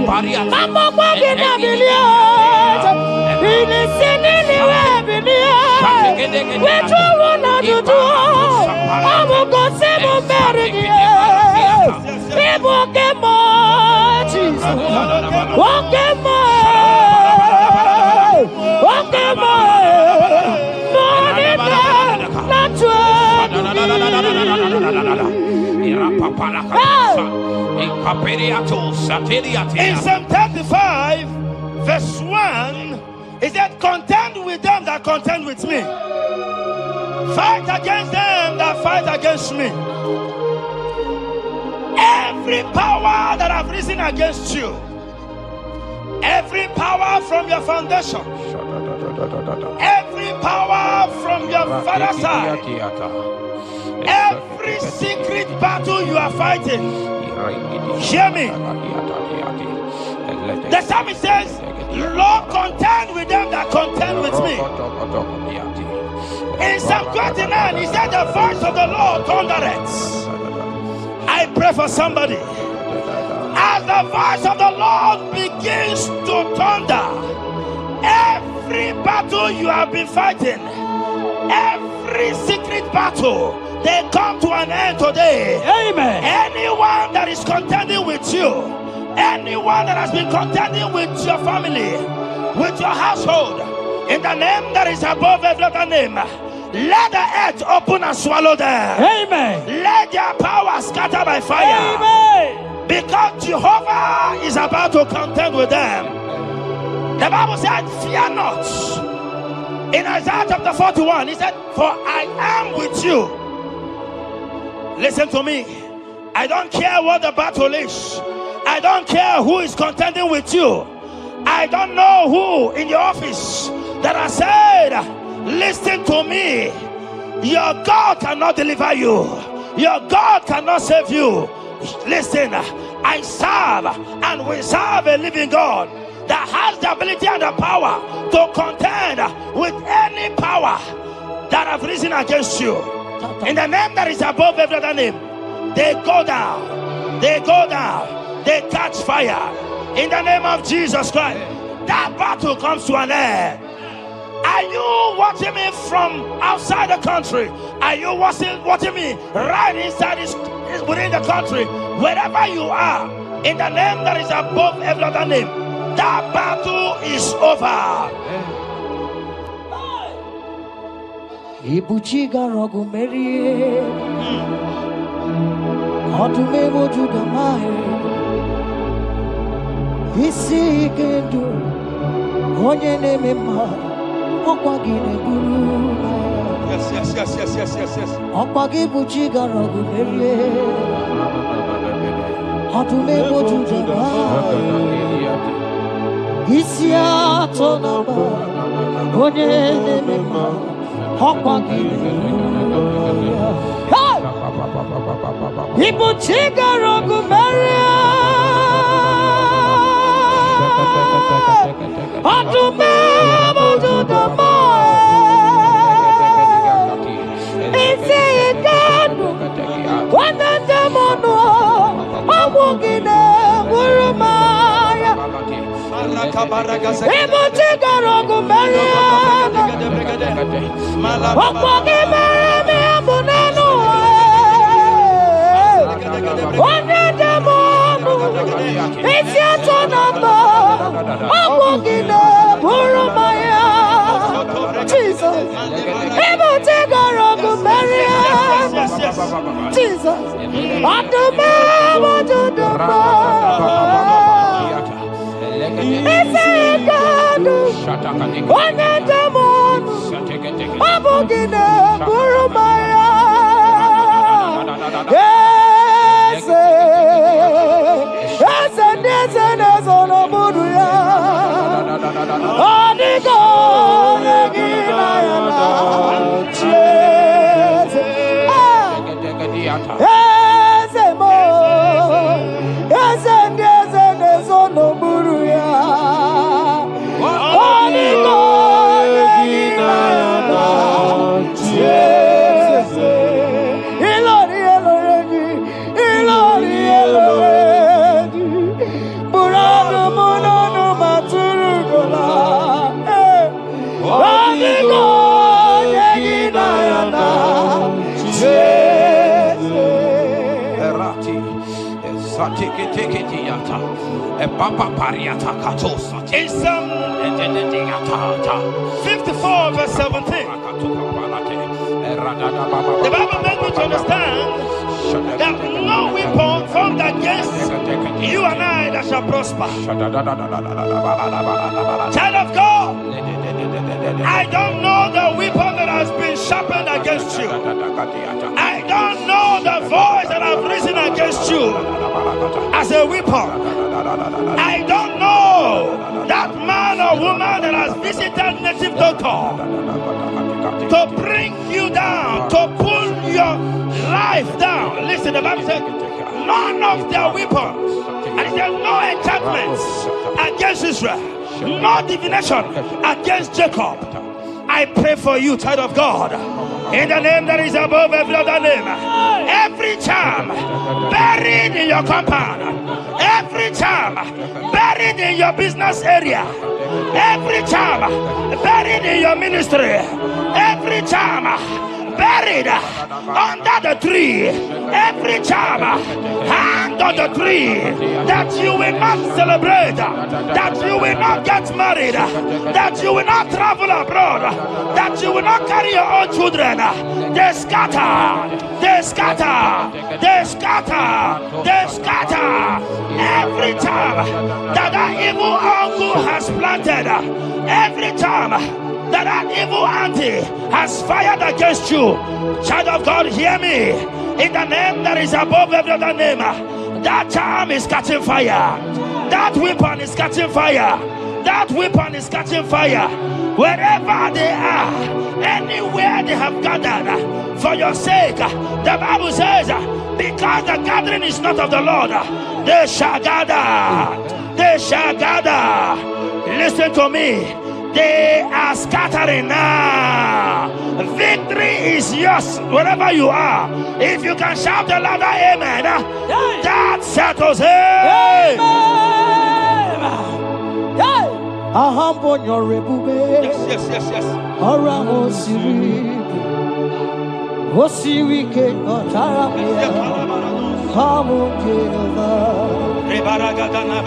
money In Psalm 35, verse 1, it said, contend with them that contend with me. Fight against them that fight against me. Every power that have risen against you, every power from your foundation, every power from your father's side, every secret battle you are fighting, hear me. The psalmist says, Lord, contend with them that contend with me. In Psalm 29, he said, the voice of the Lord thundereth. I pray for somebody. As the voice of the Lord begins to thunder, every battle you have been fighting, every secret battle, they come to an end today. Amen. Anyone that is contending with you, anyone that has been contending with your family, with your household, in the name that is above every other name, let the earth open and swallow them. Amen. Let their power scatter by fire. Amen. Because Jehovah is about to contend with them. The Bible said, fear not. In Isaiah chapter 41, he said, for I am with you. Listen to me. I don't care what the battle is. I don't care who is contending with you. I don't know who in your office that has said, listen to me. Your God cannot deliver you. Your God cannot save you. Listen, I serve and we serve a living God that has the ability and the power to contend with any power that have risen against you. In the name that is above every other name, they go down. They go down. They catch fire. In the name of Jesus Christ, that battle comes to an end. Are you watching me from outside the country? Are you watching me right inside within the country? Wherever you are, in the name that is above every other name, that battle is over. Ibuchiga rogu merie, otume mojuga mae, isi ikendu, onye nemema, okwagine guru. Yes. Okwagi buchiga rogu merie, otume mojuga mae, isi atonaba, onye nemema. People chiga rogu meria, atume mojuda mae, isi ikanu, wanende mono, amugine. Jesus, In Psalm 54 verse 17, the Bible makes me to understand that no weapon formed against you and I that shall prosper. Child of God, I don't know the weapon that has been sharpened against you. I don't know the voice that has risen against you as a weapon. I don't know that man or woman that has visited native doctor to bring you down, to pull your life down. Listen, the Bible said none of their weapons, and it says no enchantments against Israel, no divination against Jacob. I pray for you, child of God, in the name that is above every other name. Every charm buried in your compound, every charm buried in your business area, every charm buried in your ministry, every charm buried under the tree, every charm hang on the tree, that you will not celebrate, that you will not get married, that you will not travel abroad, that you will not carry your own children. They scatter, they scatter, they scatter, they scatter. Every time that evil uncle has planted, every time that evil auntie has fired against you, child of God, hear me. In the name that is above every other name, that charm is catching fire. That weapon is catching fire. That weapon is catching fire. Wherever they are, anywhere they have gathered for your sake, the Bible says, because the gathering is not of the Lord, they shall gather. They shall gather. Listen to me. They are scattering now. Victory is yours wherever you are. If you can shout a louder amen, that settles it. Yes.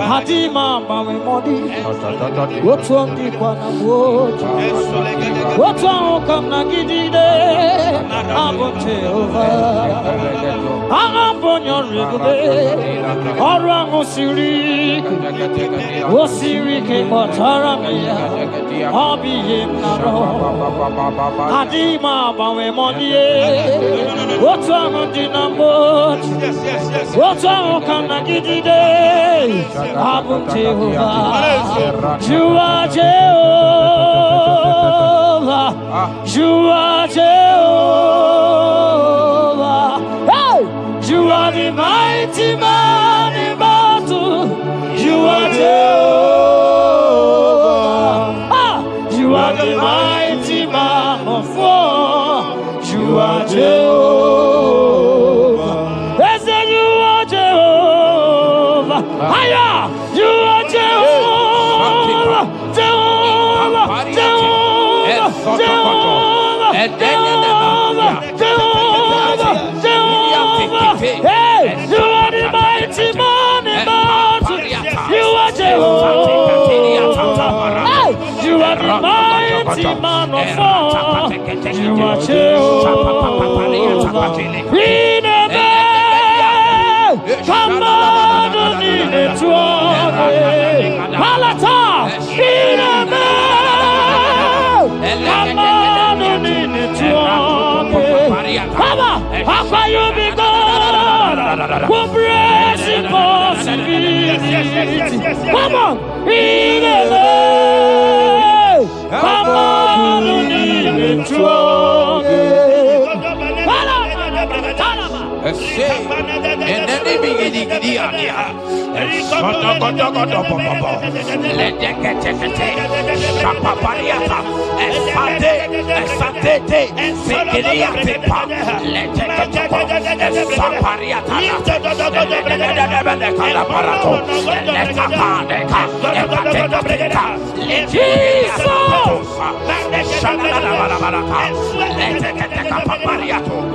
Hadima mami modi, wotundi kwa na wotu, wotu kamna gidide, abote over, agambonyo rigube, orango siri, wosiri ke motaramia, obi yemnaro, hadima mami modi, wotu amundi na wotu, wotu kamna gidide. Abum Jehovah, you are Jehovah, you are Jehovah. Hey, you are the mighty man in battle. You are Jehovah. You are the mighty man of war. You are Jehovah. They say you are Jehovah. Aya, you are Jehovah. Hey, you are the mighty man in battle. You are Jehovah. Hey, you are the mighty man of war. You are Jehovah. In a come on, in the throne. Palata, in a come on, in the throne. Papa, how can you be God? Who breaks impossibility? Come on, in a come on, in the throne. And then they begin to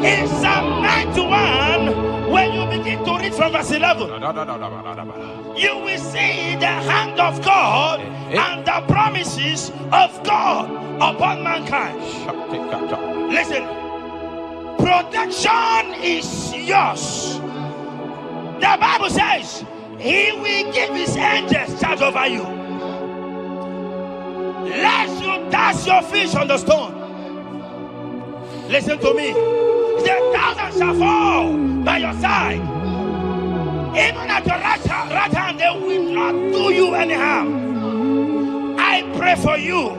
in Psalm 91, when you begin to read from verse 11, you will see the hand of God and the promises of God upon mankind. Listen, protection is yours. The Bible says He will give His angels charge over you, lest you dash your feet on the stone. Listen to me. The thousand shall fall by your side, even at your right hand, they will not do you any harm. I pray for you.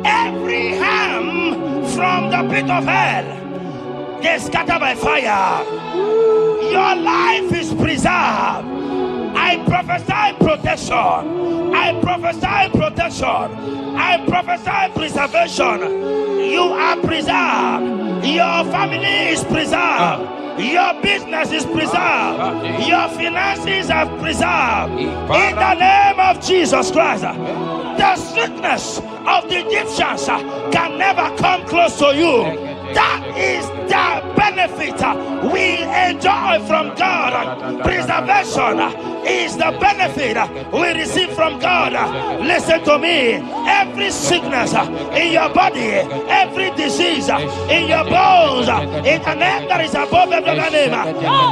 Every harm from the pit of hell, they scatter by fire. Your life is preserved. I prophesy protection. I prophesy protection. I prophesy preservation. You are preserved. Your family is preserved. Your business is preserved. Your finances are preserved. In the name of Jesus Christ. The sickness of the Egyptians can never come close to you. That is the benefit we enjoy from God. Preservation is the benefit we receive from God. Listen to me. Every sickness in your body, every disease in your bones, in the name that is above every name,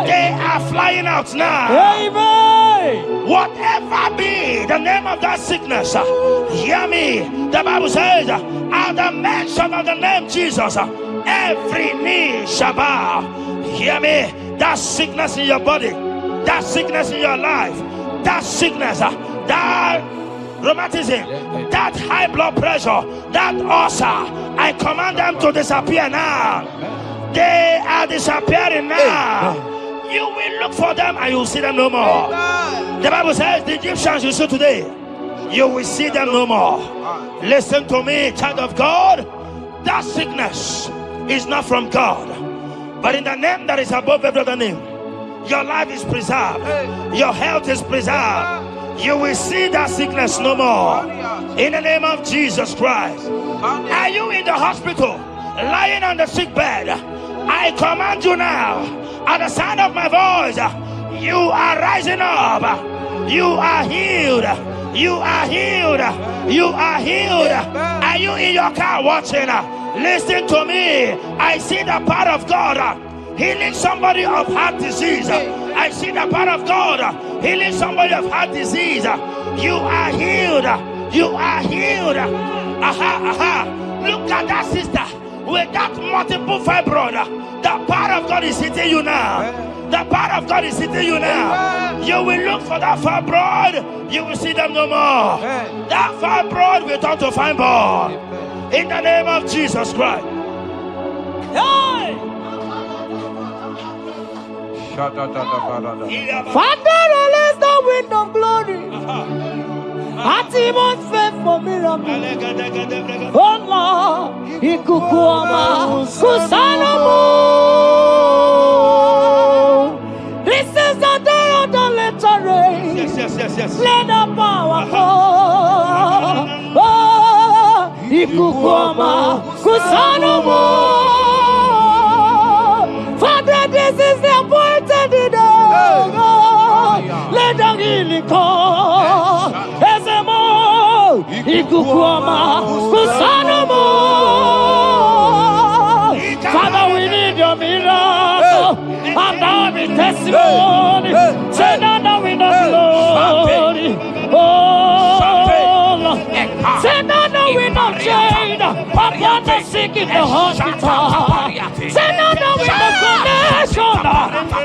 they are flying out now. Amen. Whatever be the name of that sickness, hear me. The Bible says, at the mention of the name Jesus, every knee shall bow. Hear me. That sickness in your body, that sickness in your life, that sickness, that rheumatism, that high blood pressure, that ulcer, I command them to disappear now. They are disappearing now. You will look for them and you will see them no more. The Bible says the Egyptians you see today, you will see them no more. Listen to me, child of God. That sickness is not from God, but in the name that is above every other name, your life is preserved. Your health is preserved. You will see that sickness no more. In the name of Jesus Christ. Are you in the hospital, lying on the sick bed? I command you now, at the sound of my voice, you are rising up. You are healed. You are healed. You are healed. Are you in your car watching? Listen to me. I see the power of God healing somebody of heart disease. I see the power of God healing somebody of heart disease. You are healed. You are healed. Look at that sister with that multiple fibroid. The power of God is hitting you now. The power of God is hitting you now. You will look for that fibroid. You will see them no more. That fibroid will turn to fibroid. In the name of Jesus Christ. Hey! Father, release the wind of glory. Atimo's faith for miracle. Oh Lord, Ikukuama, Kusanomo. This is the day of the letter rain. Yes. Let the power come. Oh, Ikukuama, Kusanomo. Father, this is the Miliko, Ezemo, Ikukuoma, Kusanomo. Father, we need your miracle, and now we testimony. Say now we know glory. Oh, Lord. Say now we know shade upon the sick in the hospital. Say now we know connection,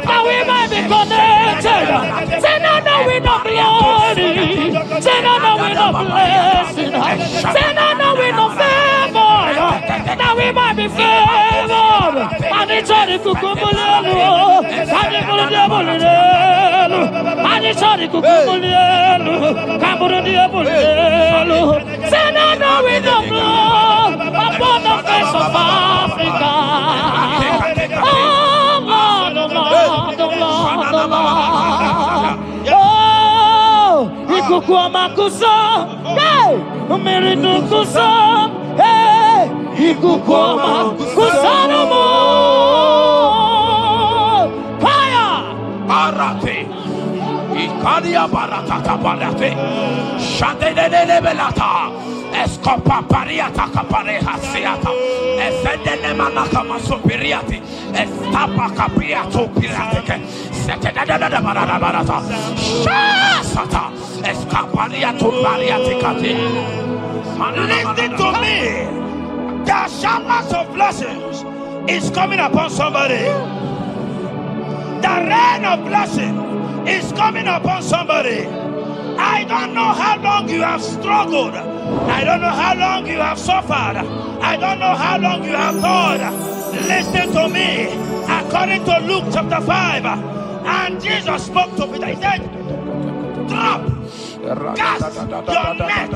that we might be connected. Say now we know glory. Say now we know blessing. Say now we know favor, that we might be favored. And it's all the kukumulelu, and the buludebulelu, and it's all the kukumulelu, kabuludebulelu. Say now we know blood upon the face of Africa. Oh Lord, oh Lord, oh Lord, oh Lord. Oh, Ikukuoma kuso, hey, Umiridu kuso, hey, Ikukuoma kusanomo. Fire! Arate. Ikadia baratata barate. Shadene belata. Escopa pariata capareha seata. Efendene manaka masopiriati. Estapa capriato pirateke. Setedada barata. Shasata. Escapariato bariaticati. Listen to me. The showers of blessings is coming upon somebody. The rain of blessing is coming upon somebody. I don't know how long you have struggled. I don't know how long you have suffered. I don't know how long you have thought. Listen to me. According to Luke chapter 5, and Jesus spoke to Peter. He said, drop, cast your net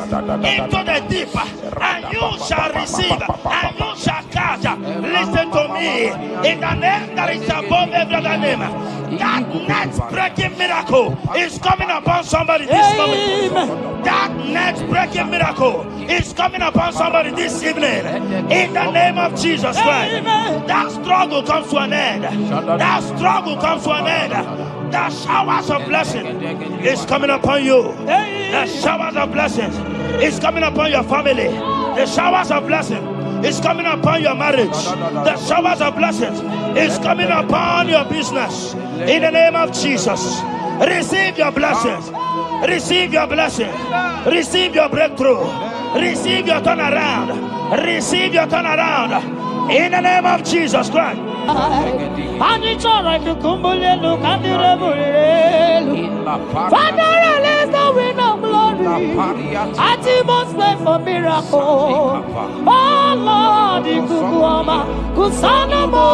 into the deep, and you shall receive, and you shall catch. Listen to me. In the name that is above every other name, that net breaking miracle is coming upon somebody this moment. That net breaking miracle is coming upon somebody this evening. In the name of Jesus Christ. That struggle comes to an end. That struggle comes to an end. The showers of blessing is coming upon you. The showers of blessings is coming upon your family. The showers of blessing is coming upon your marriage. The showers of blessings is coming upon your business. In the name of Jesus, receive your blessings. Receive your blessings. Receive your breakthrough. Receive your turnaround. Receive your turnaround. In the name of Jesus Christ. And it's all right to kumbulelu kandirebulelu. Father, release the wind of glory. At the most pray for miracle. Oh Lord, Ikukuoma kusanomo.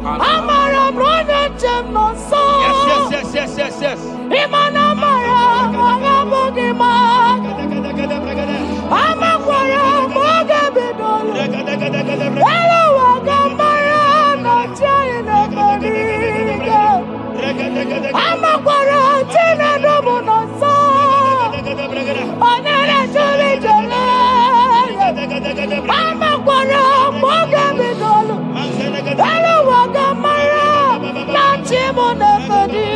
Amara brother Jemno so. Yes. Imana mara magabogima. Amakwara mogabidolo. Hello, Wagamara, not in a body. Amakwara tina domo no so. Onere tuli jole. Amakwara mogabidolo. Hello, Wagamara, not in a body.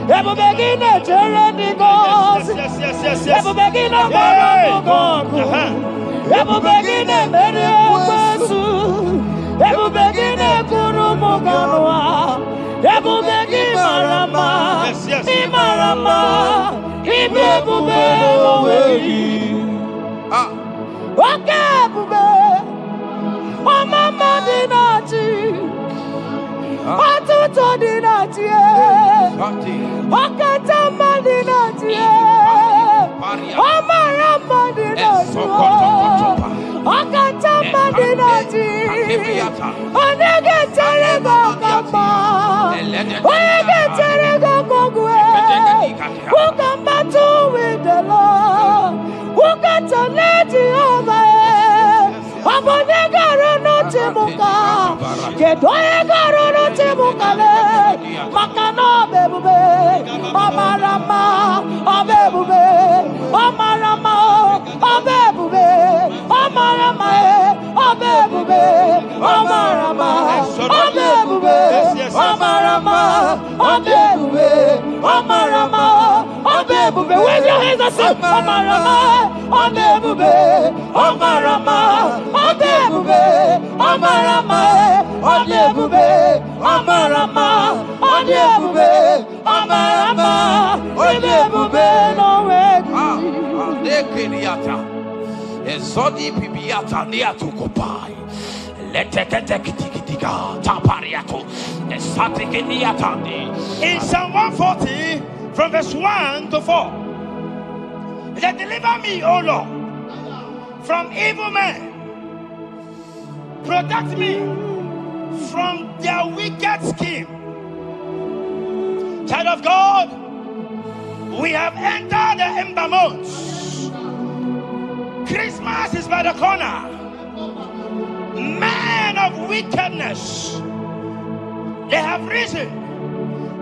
Ever begin a journey goes. Ever begin a God. Ever begin a Meresu. Ever begin a Kurumuganwa. Ever begin Marama. Imarama. Ibebube. Okay, Bube. Oh, Mama Dinati. Atuto Dinati. Okatama Dinati. Omarama Dinati. Okatama Dinati. Onegeterego Kapa. Onegeterego Kogwe. Who can battle with the Lord? Who can turn Jehovah? Abonegaro no Timuka. Kedoegaro no Timukale. Makano bebube. Omarama. Obebube. Omarama. Obebube. Omarama. Obebube. Omarama. Obebube. Omarama. Obebube. Ọkasị ọmarama ọ dị ebube ọmarama ọ dị ebube ọmarama ọ dị ebube ọmarama ọ dị ebube ọmarama ọ dị ebube n'onwe Lekeriata Ezodi Bibiata Niatukopai Leteketekitikitika Tapariato Esatikiniatandi. In Psalm 140, from verse 1 to 4, that deliver me, O Lord, from evil men. Protect me from their wicked scheme. Child of God, we have entered the ember months. Christmas is by the corner. Men of wickedness, they have risen.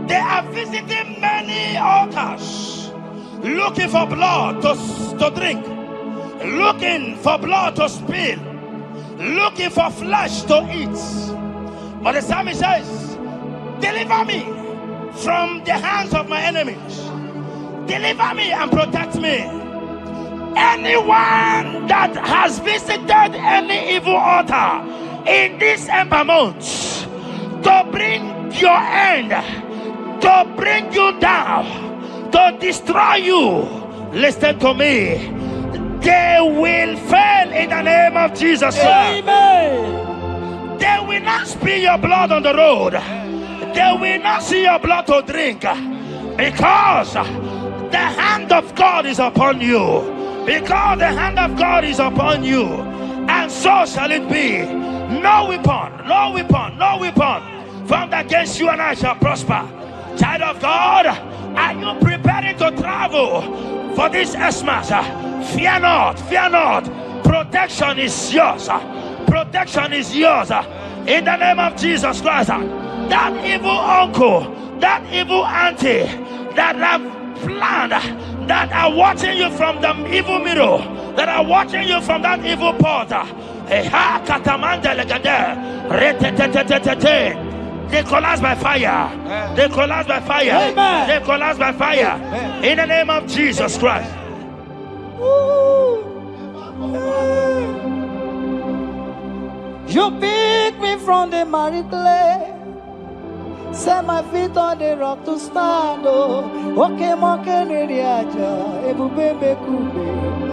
They are visiting many altars, looking for blood to drink, looking for blood to spill, looking for flesh to eat. But the psalmist says, deliver me from the hands of my enemies. Deliver me and protect me. Anyone that has visited any evil altar in this ember month to bring your end, to bring you down, to destroy you, listen to me, they will fail in the name of Jesus. Amen. They will not spill your blood on the road. They will not see your blood to drink, because the hand of God is upon you. Because the hand of God is upon you, and so shall it be. No weapon formed against you and I shall prosper. Child of God, are you preparing to travel for this Xmas? Fear not. Protection is yours. Protection is yours. In the name of Jesus Christ. That evil uncle, that evil auntie that have planned, that are watching you from the evil mirror, that are watching you from that evil portal, they collapse by fire. They collapse by fire. Amen. They collapse by fire. In the name of Jesus Christ. You pick me from the miry clay, set my feet on the rock to stand. Oh, okay, moke neriaja, ebube bekube,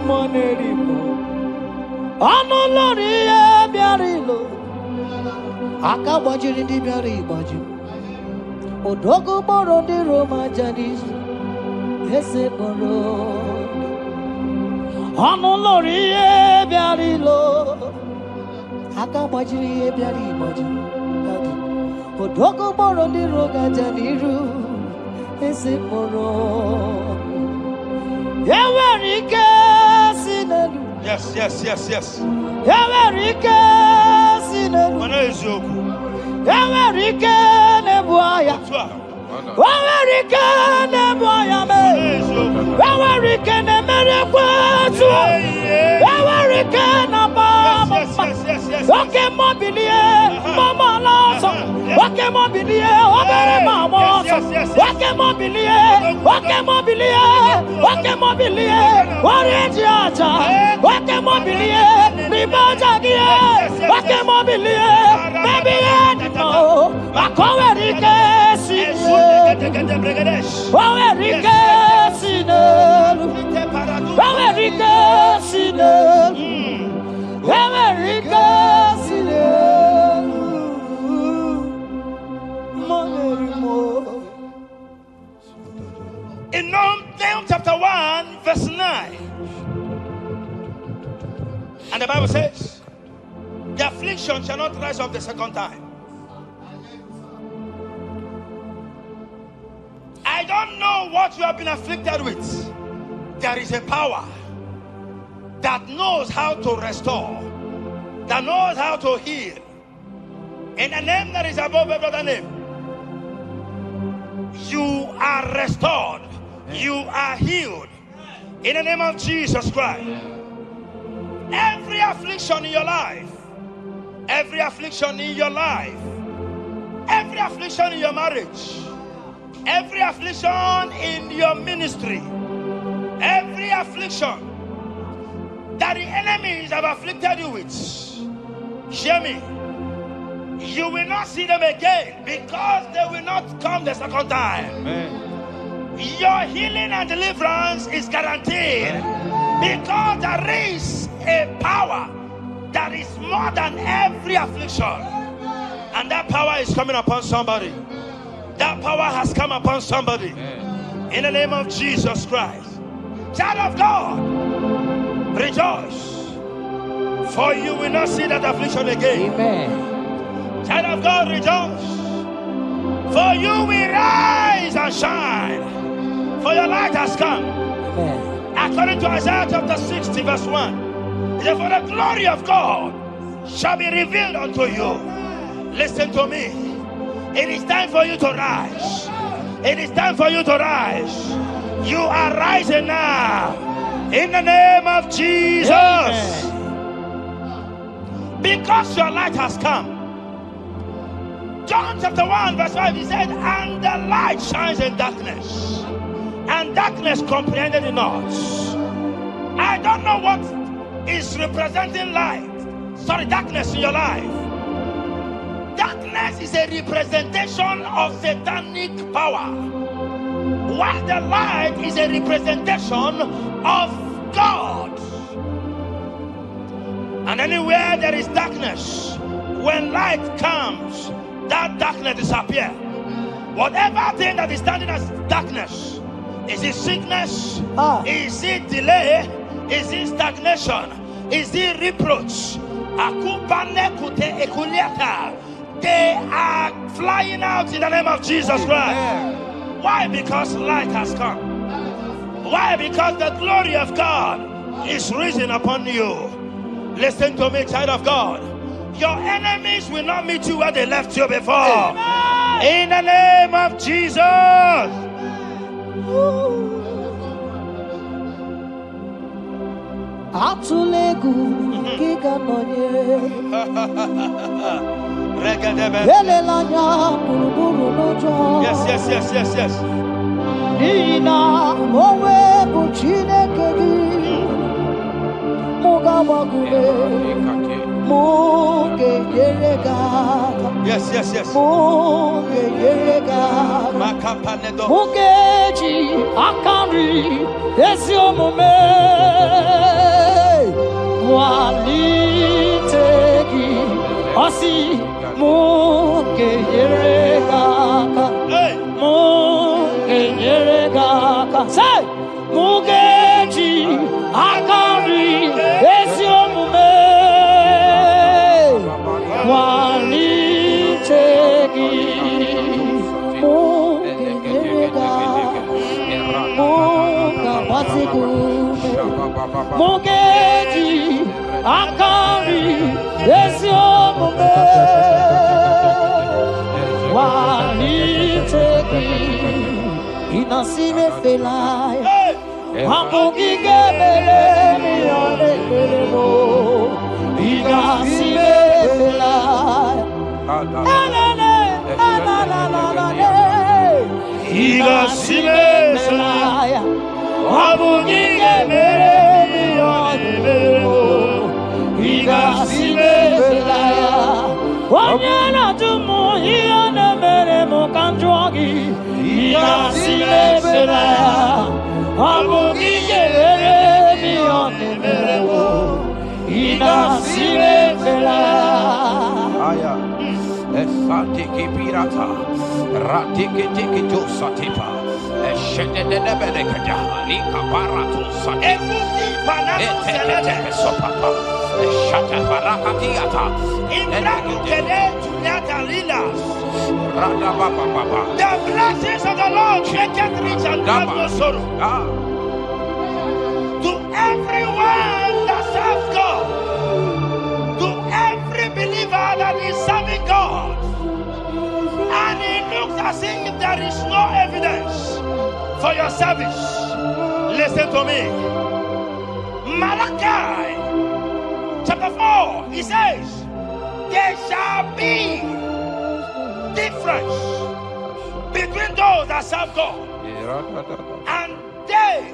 monerimo. Ano lori e biarilo, aka bajiri di biari baju. Odogo boro di Roma jadis, ese boro. Ano lori e biarilo, aka bajiri e biari baju. Odogo boro di roga janiru, ese boro. Yawarike sinelu. Yes. Yawarike sinelu. Yawarike nebuaya. Yawarike nebuaya me. Yawarike nemerekwetu. Yawarike nabama. Wake mobilie, mama loso. Wake mobilie, obere mama. Wake mobilie, oreji aja. Wake mobilie, ribajagie. Wake mobilie, baby no. Akowerike sine. Akowerike sine. Akowerike sine. Akowerike sine. In Nahum chapter 1, verse 9, and the Bible says, the affliction shall not rise up the second time. I don't know what you have been afflicted with. There is a power that knows how to restore, that knows how to heal. In the name that is above every other name, you are restored. You are healed. In the name of Jesus Christ. Every affliction in your life, every affliction in your life, every affliction in your marriage, every affliction in your ministry, Every affliction that the enemies have afflicted you with, hear me, you will not see them again because they will not come the second time. Amen. Your healing and deliverance is guaranteed because there is a power that is more than every affliction, and that power is coming upon somebody. That power has come upon somebody. In the name of Jesus Christ. Child of God, rejoice, for you will not see that affliction again. Amen. Child of God, rejoice, for you will rise and shine, for your light has come. Amen. According to Isaiah chapter 60 verse 1, it says, for the glory of God shall be revealed unto you. Listen to me. It is time for you to rise. It is time for you to rise. You are rising now. In the name of Jesus. Amen. Because your light has come. John chapter 1 verse 5, he said, and the light shines in darkness, and darkness comprehended it not. I don't know what is representing light. Sorry, darkness in your life. Darkness is a representation of satanic power, while the light is a representation of God. And anywhere there is darkness, when light comes, that darkness disappears. Whatever thing that is standing as darkness, is it sickness? Is it delay? Is it stagnation? Is it reproach? They are flying out in the name of Jesus Christ. Why? Because light has come. Why? Because the glory of God is risen upon you. Listen to me, child of God. Your enemies will not meet you where they left you before. Amen. In the name of Jesus. Yes. Yes. Mugeji akari esiomume walitegi osi mugeyeregaka say mugeji akari esiomume walitegi Mugeji akari esiomume walitegi inasime felai wambugige melemi olelemo inasime felai inasime felai wambugige melemi olelemo inasime felai wanyana tumu iyane melemo kanjwagi inasime felai wambugige melemi olelemo inasime felai Esatiki pirata, ratiki tiki tu satipa, eshendene benekada, lika paratu satipa, ete sopapa, eshata barakatiata, Imbraku kele tunyata lilas. rada baba. The blessings of the Lord make it rich and add no sorrow. To everyone that serves God, to every believer that is serving God, and it looks as if there is no evidence for your service, listen to me. Malachi chapter 4, he says, there shall be difference between those that serve God and they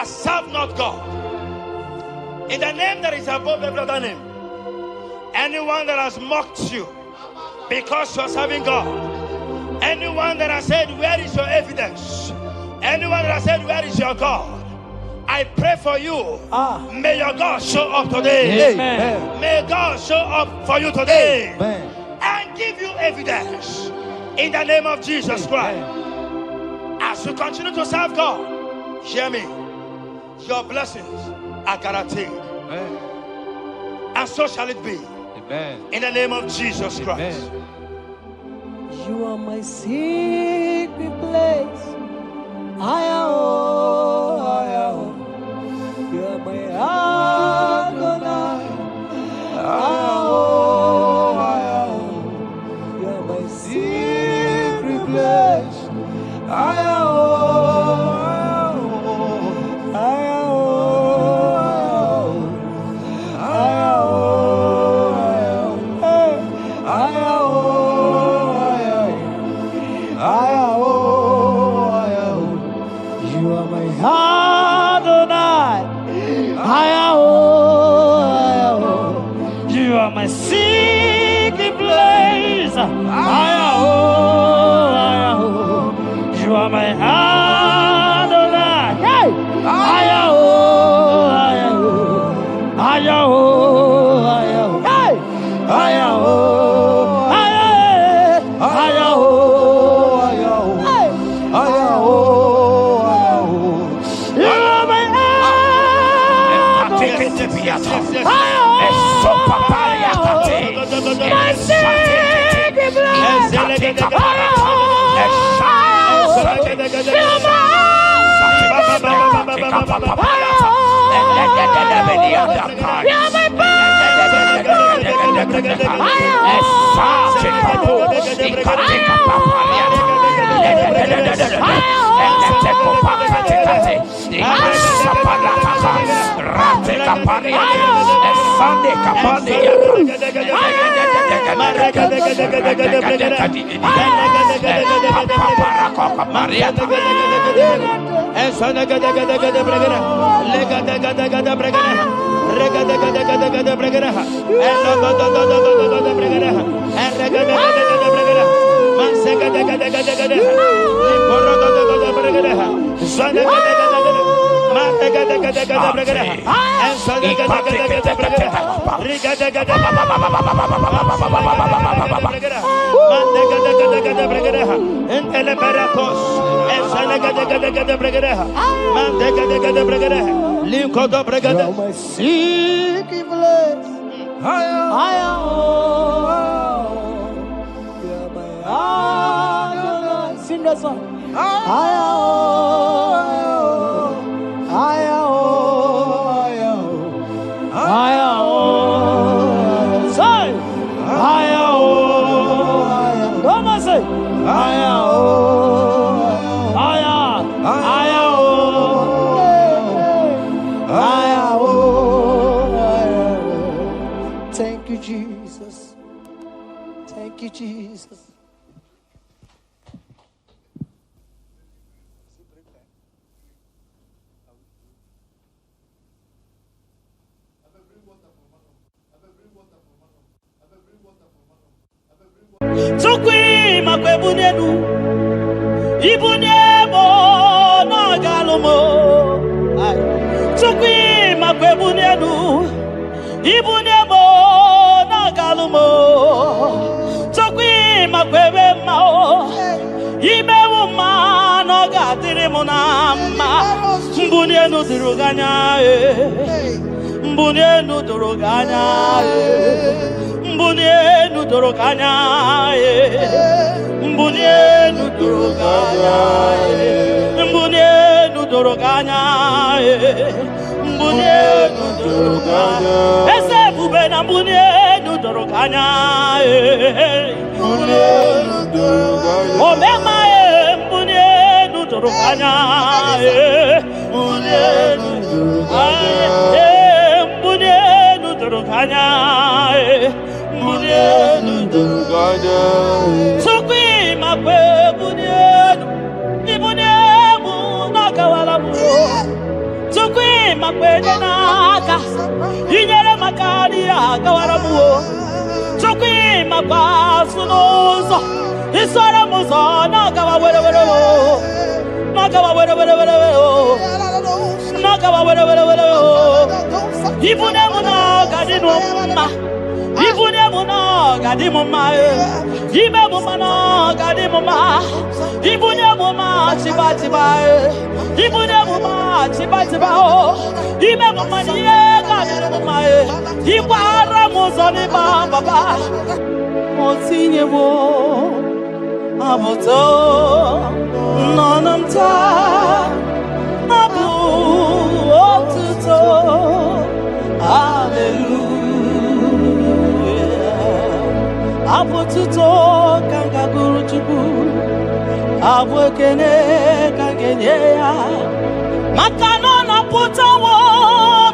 that serve not God. In the name that is above every other name. Anyone that has mocked you because you are serving God. Anyone that has said, where is your evidence? Anyone that has said, where is your God? I pray for you. May your God show up today. Amen. May God show up for you today. Amen. And give you evidence in the name of Jesus Christ. As you continue to serve God, hear me. Your blessings are guaranteed. Amen. And so shall it be. Amen. In the name of Jesus Christ. Amen. You are my secret place. I am. You are my Adonai. I am. You are my secret place. I am. My secret place, you are my Adonai. Hey, Sing that song. Thank you, Jesus. Thank you, Jesus. Tukwi makwebunenu ibunemo na galumo. Tukwi makwebunenu ibunemo na galumo. Tukwi makwebemao imewu ma no gatiri munama. Mbunenu duruganya mbunenu duruganya mbunenu duruganya mbunenu duruganya mbunenu duruganya mbunenu duruganya ese bube na mbunenu duruganya mbunenu duruganya omema mbunenu duruganya mbunenu duruganya mbunenu duruganya mbunenu duruganya sukwi makwe mbunenu ibunemu nakawala mu Tunoso, Isara Musa, Nagawa, whatever. Nagawa, whatever. Nagawa, whatever. Ibunamuna, Gadinoma. Ibunamuna, Gadimoma. Ibamana, Gadimoma. Ibunamuma, Chibatiba. Ibunamuma, Chibatiba. Ibamania, Gadimoma. Ibara Muzaniba, Baba. Motinyewo, Abuto, Nonamta. Abu Otuto, hallelujah. Abu Tuto kanga guru chubu, Abu kene kangeneya. Makano na putawo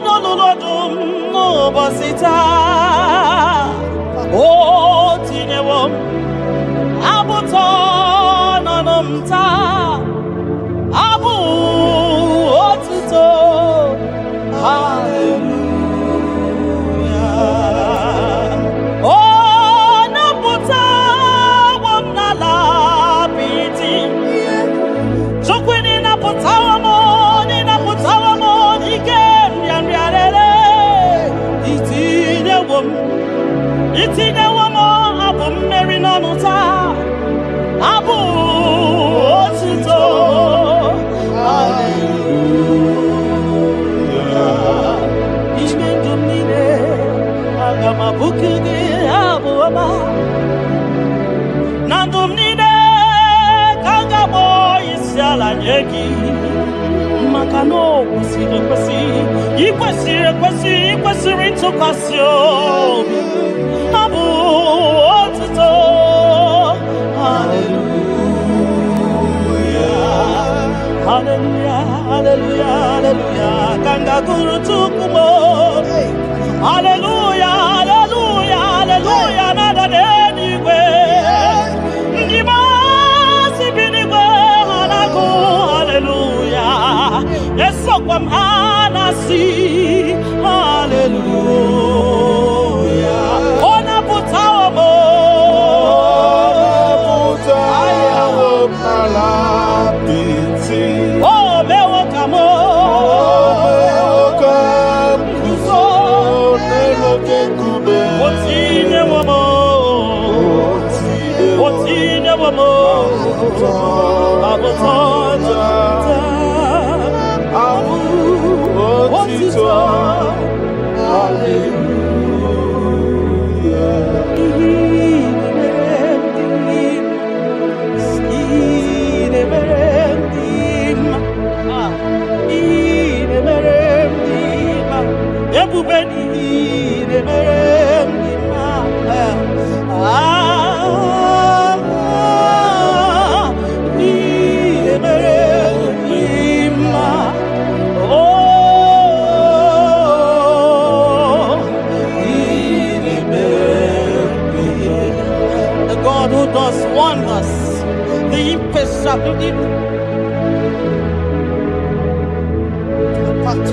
no lodum no bosita. Oh tinewo, Abu to nonomta. Abu Otuto, hallelujah. Oh, Naputa, Wamnala, Piti. Chokwini Naputa, Naputa, again, Yamyare. It's in a woman, Abu Mary Nanuta, Abu Otuto. Hallelujah. Ishme dumine agama bukugi abuama. Nandumine kangabo isiala nyeki. Makano kusire kwesi, ikwesi rinto kasio. Abu Otuto. Hallelujah, hallelujah, hallelujah. Kanga guru tukumo. Hallelujah, hallelujah, hallelujah. Nada denigwe. Ndimasi binigwe hanaku. Hallelujah. Yeso kwa mhanasi. Hallelujah. Ona putawa mo. Ona putawa mo. Oh, Mewakamo, Otine Wamo,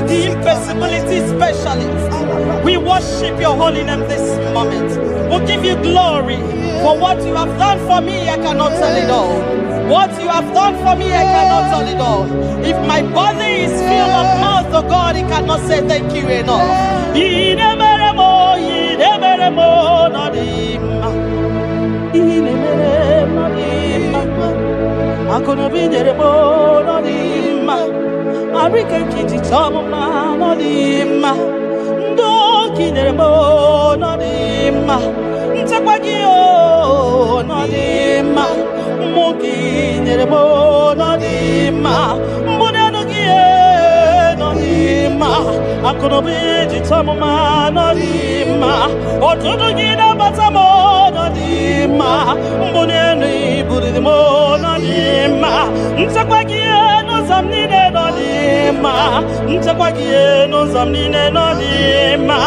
the impossibility specialist. We worship your holy name this moment. We'll give you glory for what you have done for me. I cannot tell it all. What you have done for me, I cannot tell it all. If my body is filled of mouth of God, it cannot say thank you enough. I'm gonna be there, Arika kiti tama no dima, ndoki neremo no dima, ntakwagio no dima, moki neremo no dima, mbunenugie no dima, akonobi tama no dima, otudugina batamo no dima, mbunenu buridimo no dima, ntakwagio no zamnine no dima, ntakwagie no zamnine no dima.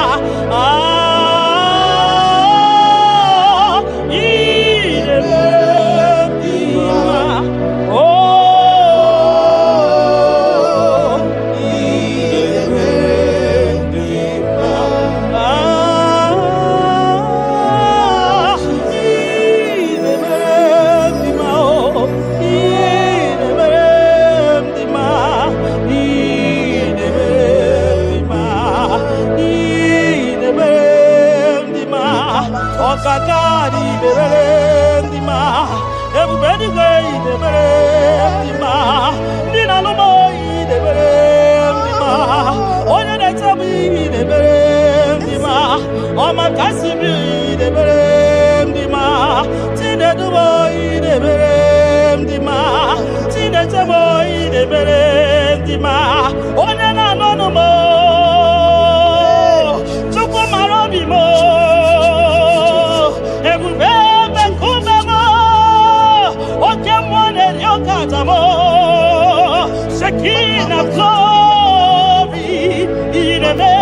Shekinah glory, Ideme,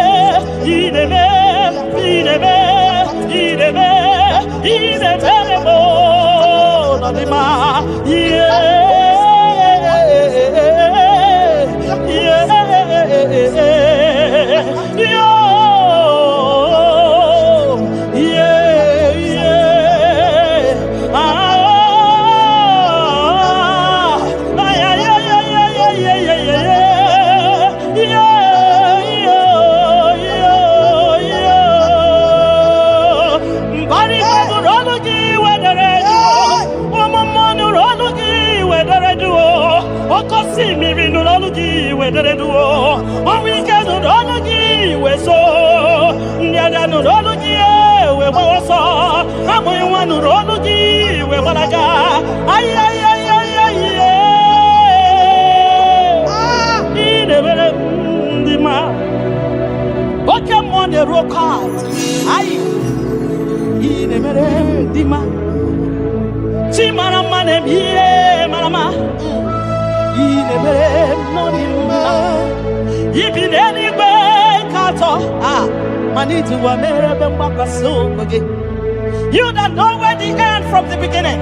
You that know where the end from the beginning.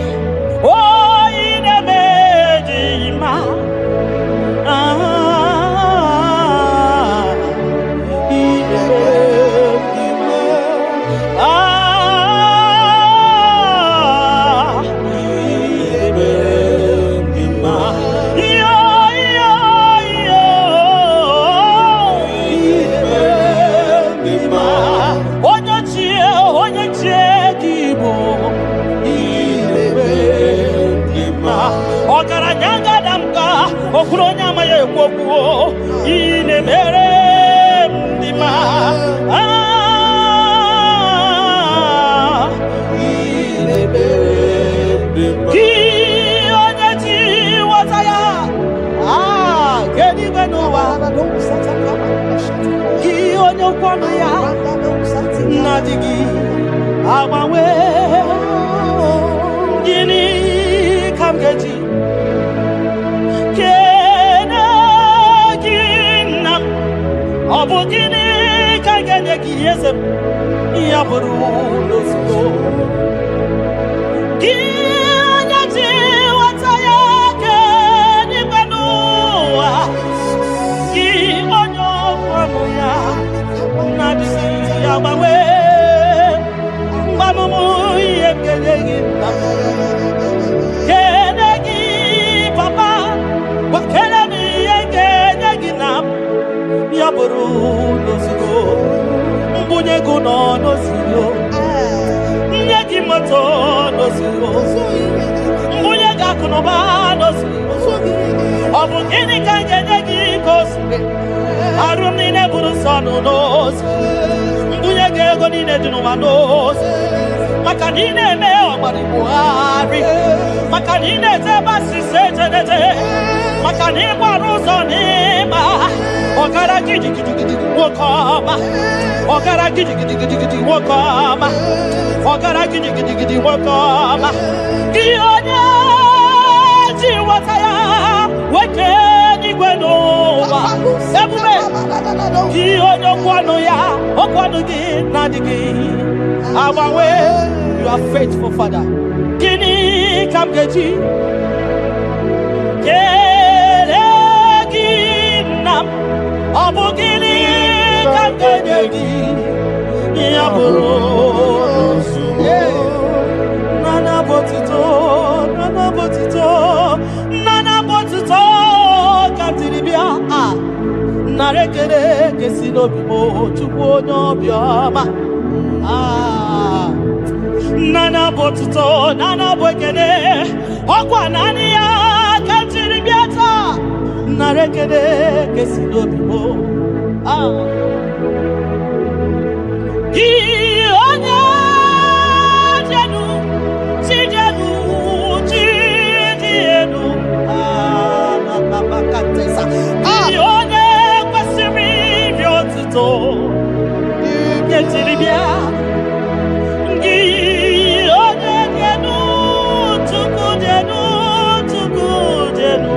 Oh, in a medima. You are faithful, Father. Kini kamgeji, keleginam, abugini kamgeji, yaburo, nana botito, katiribia, narekere kesinobibo, chukwonyo bioma. Nana botuto, nana boekene, okwa nani ya kantiri biata, narekene kesido bibo. Ionye jenu, chidienu, bakatesa. Ionye kwasiri biotuto, kantiri biata. Tuku denu.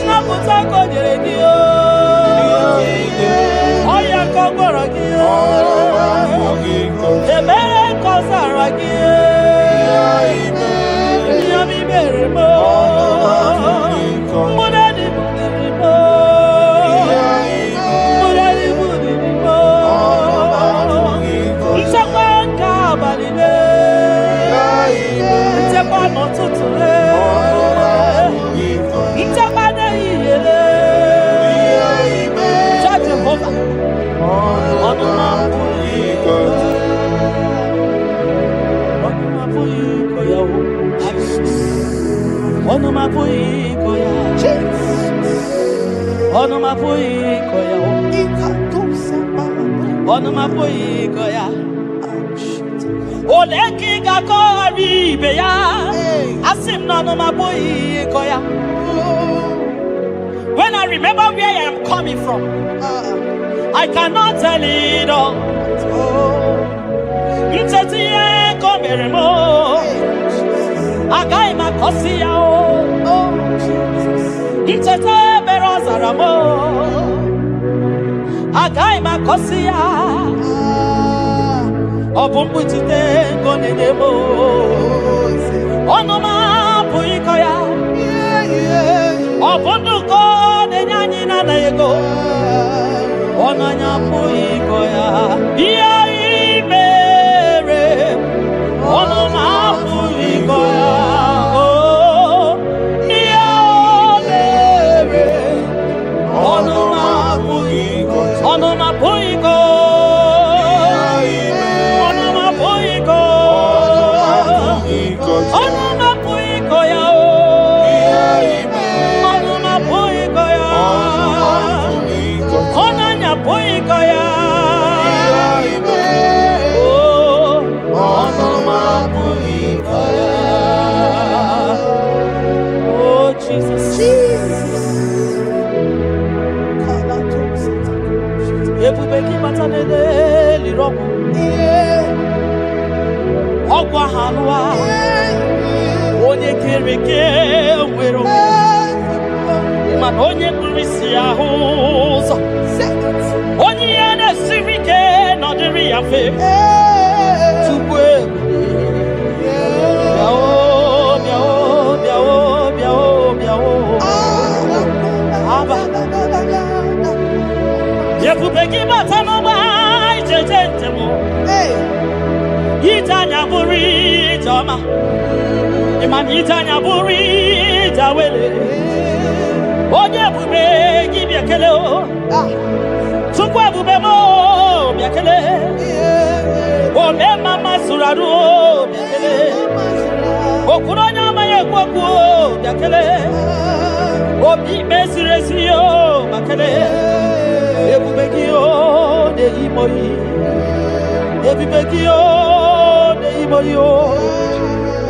Naputa ko Onomapuikoya. Onomapuikoya. Onomapuikoya. Oleki gakori beya. Asim nonomapuikoya. When I remember where I am coming from, I cannot tell it all. Mtetiye komeremo. Agai makosia o. Mtete berozaramo. Agai makosia. Obumbu tite konenemo. Onoma puikoya. Obundu konenyanyi na ego. Onanya puikoya. Iya imere. Onoma puikoya. Oh, iya imere. Onoma puiko. Onoma puiko. Onoma puiko. Onoma puiko ya. Onoma puiko ya. Onanya puiko ya. Oh, onoma puiko ya. Oh, Jesus. Ebubeki batanede lirobo. Ogwa halwa. Onye kereke wero. Man onye kurisi ahuzo. Onye ene sirike no diri afe. Tukwe. Biao, biao, biao, biao, biao. Aba. Yekubeki batano mai jejentemo. Itanya buri jama. Iman itanya buri jawele. Onye bube gibiakele o. Tukwe bube mo biakele. Ome mama suradu biakele. Okuronya maye kwaku biakele. Obi mesiresi o bakele. Ebubekio de imoyi. Ebubekio de imoyo.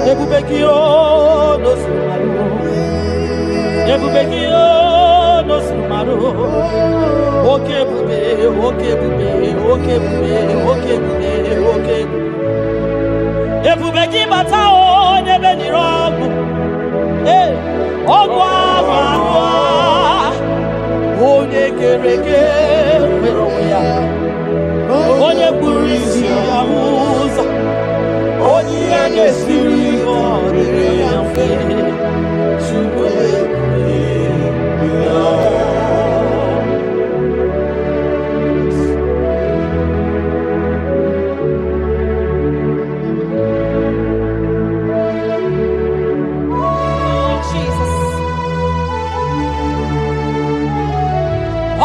Ebubekio no sumaru. Ebubekio no sumaru. Oke bube, oke bube, oke bube, oke bube, oke bube. Ebubeki batao nebe ni rogu. Ogwa wanwa. Onye kereke meroya. Onye kurisi amuza. Onye agesiri odere yafe. Chukwe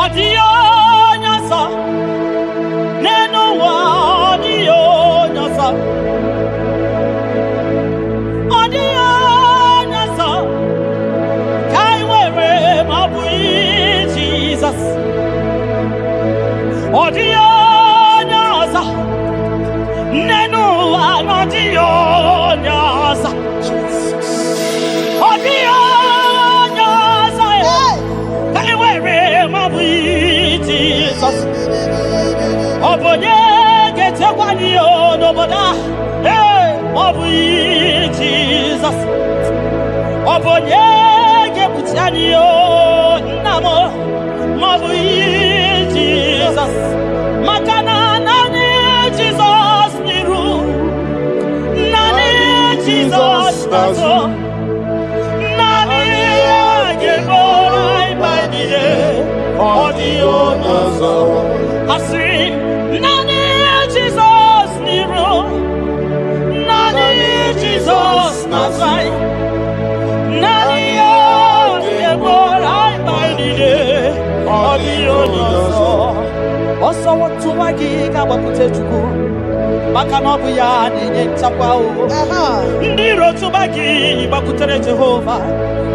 Adio nyasa, neno wa adio nyasa, adio nyasa, kai wewe mabui Jesus, adio nyasa, neno wa adio nyasa, adio nyasa, kai wewe Jesus. Obonye gete kwani onoboda. Hey, Obi Jesus. Obonye gekutiani o namo. Obi Jesus. Makana nani Jesus niru. Nani Jesus nazo. Nani agebora ibaidie. Audio nazo. Asi nani Jesus niru. Nani Jesus nazai. Nani agebora ibaidie. Audio nazo. Oso watu wagi kabakute chuku. maka na ọ bụ ya na-enye nchekwa o. Ndị iro tụba gị gbakwutere Jehova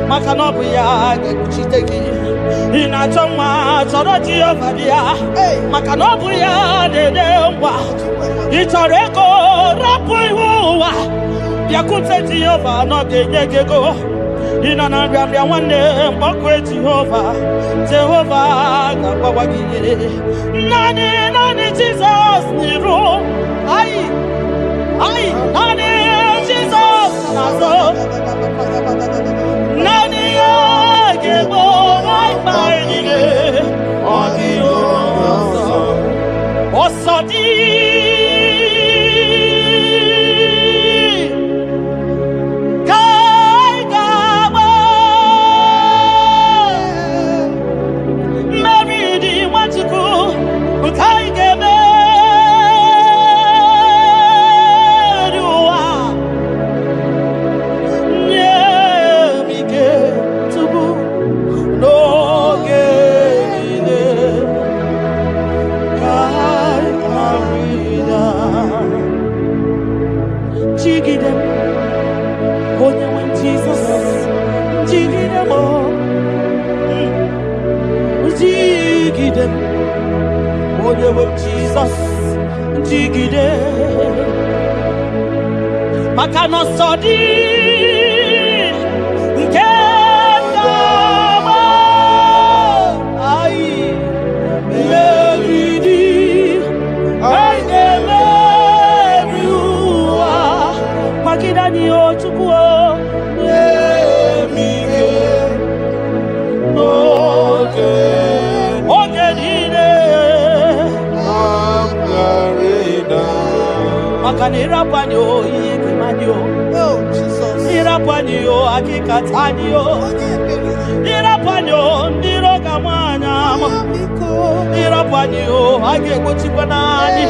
maka na ọ bụ ya ga-ekpuchite gị. Ị na-achọ nwa chọrọ Jehova bịa maka na ọ bụ ya na-enye ngwa. Ị chọrọ ego rapụ ihu ụwa bịakwute Jehova na ọ ga-enye gị ego. Ị nọ na nrịanrịa nwanne mgbakwe Jehova ga-agbawa gị naanị Jizọs n'iru naanni Jizọs n'azụ naanị ya ga-egbo mkpa anyị niile ọ dịghị ọsọ dị Jesus, jigide, maka no sodi, nke kama, meridi, meriwa, makida ni ochukuo, mike, Makanirapanyo, Yekimanyo, Irapanyo, Akikatanyo, Irapanyo, Nirogamana, Irapanyo, Agekuchipanani,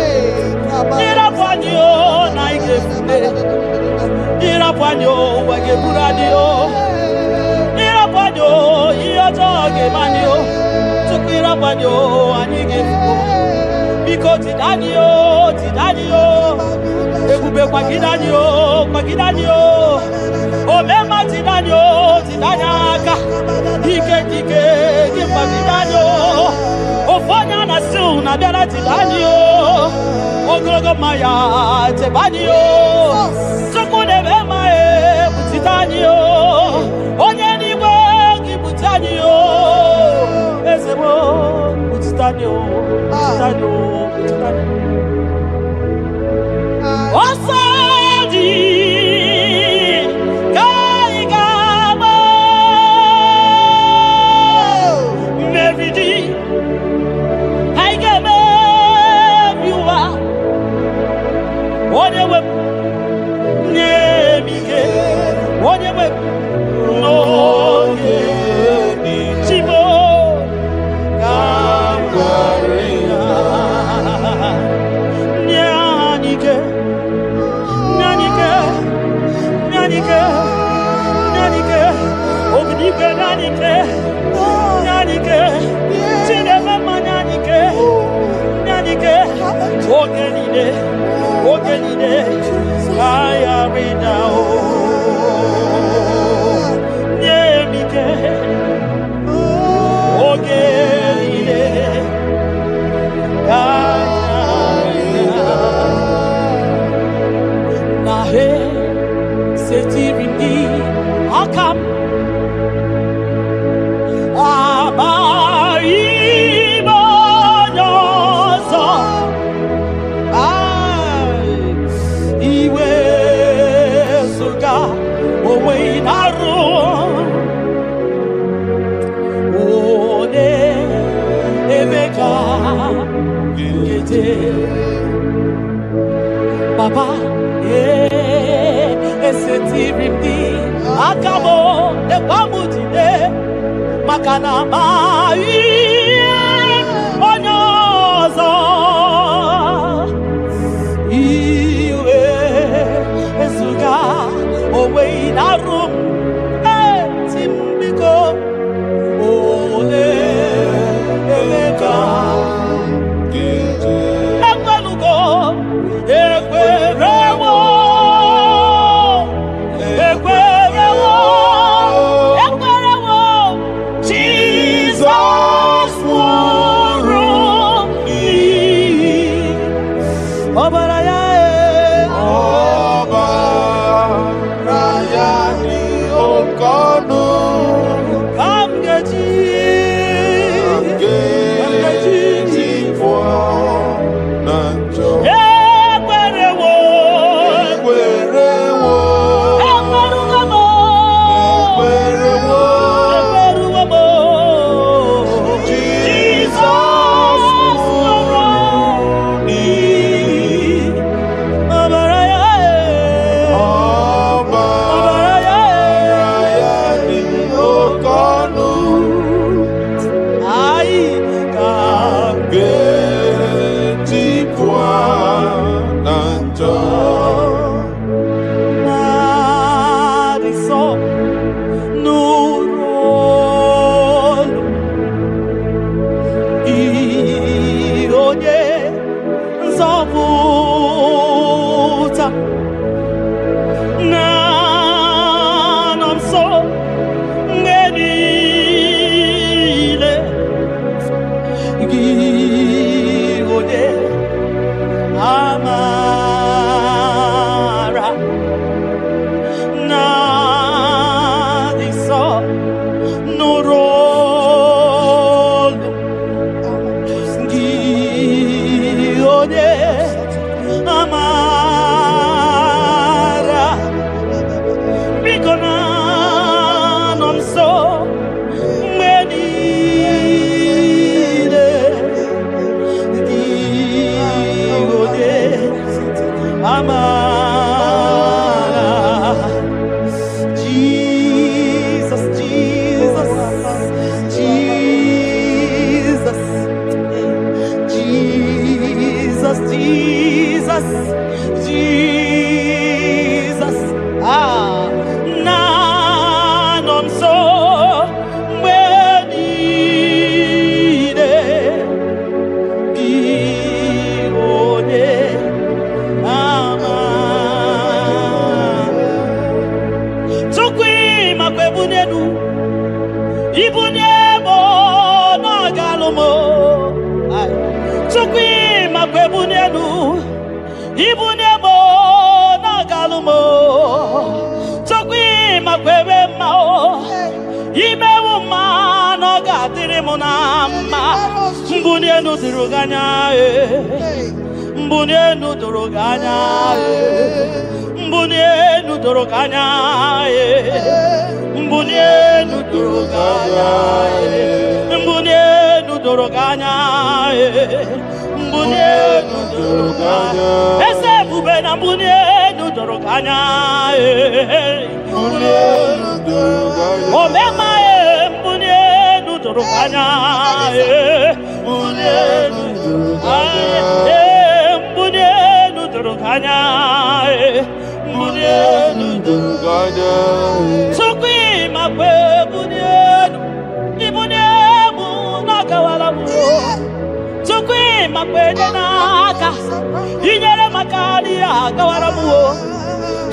Irapanyo, Naigefune, Irapanyo, Wagepuradio, Irapanyo, Iotogemanyo, Tukirapanyo, Anigefu. Because Tidanio, Ebube kwa Kidanio, Omema Tidanyaka, Dike, Gipa Tidanio, Ofanya Nasu, Nabera Tidanio, Ogrogo Maya, Tebanio, Sokune Bema, Tidanio, Onyaniwe, Gibutanio, Ezebo, Tidanio. Osadi Kaigama Meridi Haigame Biwa Odewe Nemige Odewe No Chibo Ogenide, I read now. Nemike, Ogenide, Nahe, Setirindi, Akam, Papa, esetirindi, akabo, ebamutide, makana mai, onyozo, iwe, esuga, owe inarum, timbiko, ole, emeka, ekwelugo, ekwe. Ibuniemo na galumo. Tukwi makwebunienu. Ibuniemo na galumo. Tukwi makwebemao. Imewu ma no gadiri munama. Mbunienu diruganya. Mbunienu diruganya. Mbunienu diruganya. Mbunienu doroganya, mbunienu doroganya, mbunienu doroganya. Ese bubena mbunienu doroganya, mbunienu doroganya. Omema mbunienu doroganya, mbunienu doroganya, mbunienu doroganya, mbunienu doroganya. Ibunienu, ibuniemu nakawala mu. Tukwi makwede naka, inyere makali akawala mu.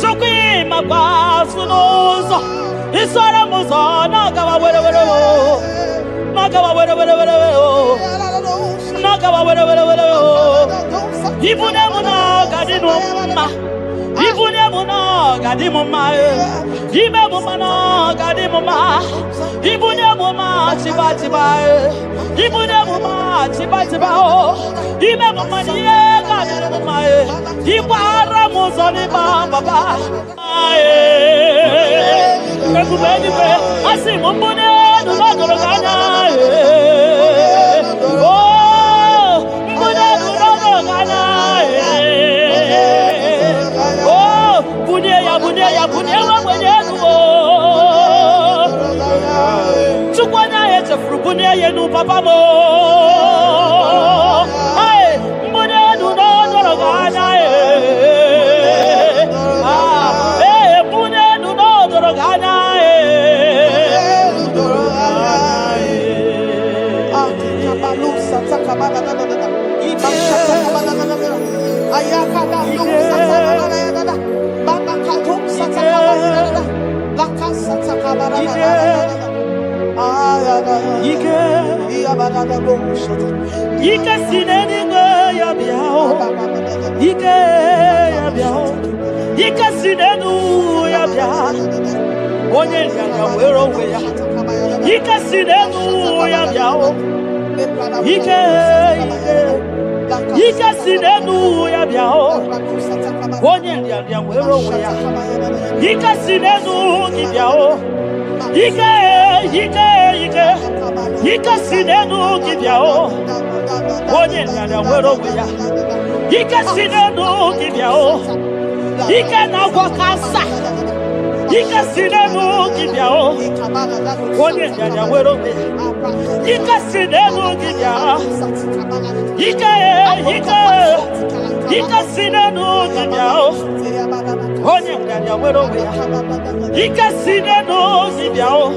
Tukwi makwasunuzo, isora muzo nakawa were were wo. Nakawa were were were wo. Nakawa were were were wo. Ibuniemu nakadinu ma. Ibuniemu nakadimu ma. Ibuniemu nakadimu ma. Ibuniemu ma tiba tiba. Ibuniemu ma tiba tiba o. Ibuniemu ma niye kadimu ma. Ibara muzoni ba baba. Ekubeni pe asimu mbunienu nakadoganya. Oh, mbunienu nakadoganya. Bunia mwenyedu Chukwana yete frubunia yenu papa mo Ay, mbunyedu no doroganya mbunyedu no doroganya Ike sineni ya biao, ike ya biao, ike sinenu ya biao. Onye ya wero ya, ike sinenu ya biao, ike sinenu ya biao. Onye ya wero ya, ike sinenu ya biao. Ike sinenu kibyao onye nyanya wero ya ike sinenu kibyao ike na gwakasa ike sinenu kibyao onye nyanya wero ya ike sinenu kibyao ike sinenu kibyao onye nyanya wero ya ike sinenu kibyao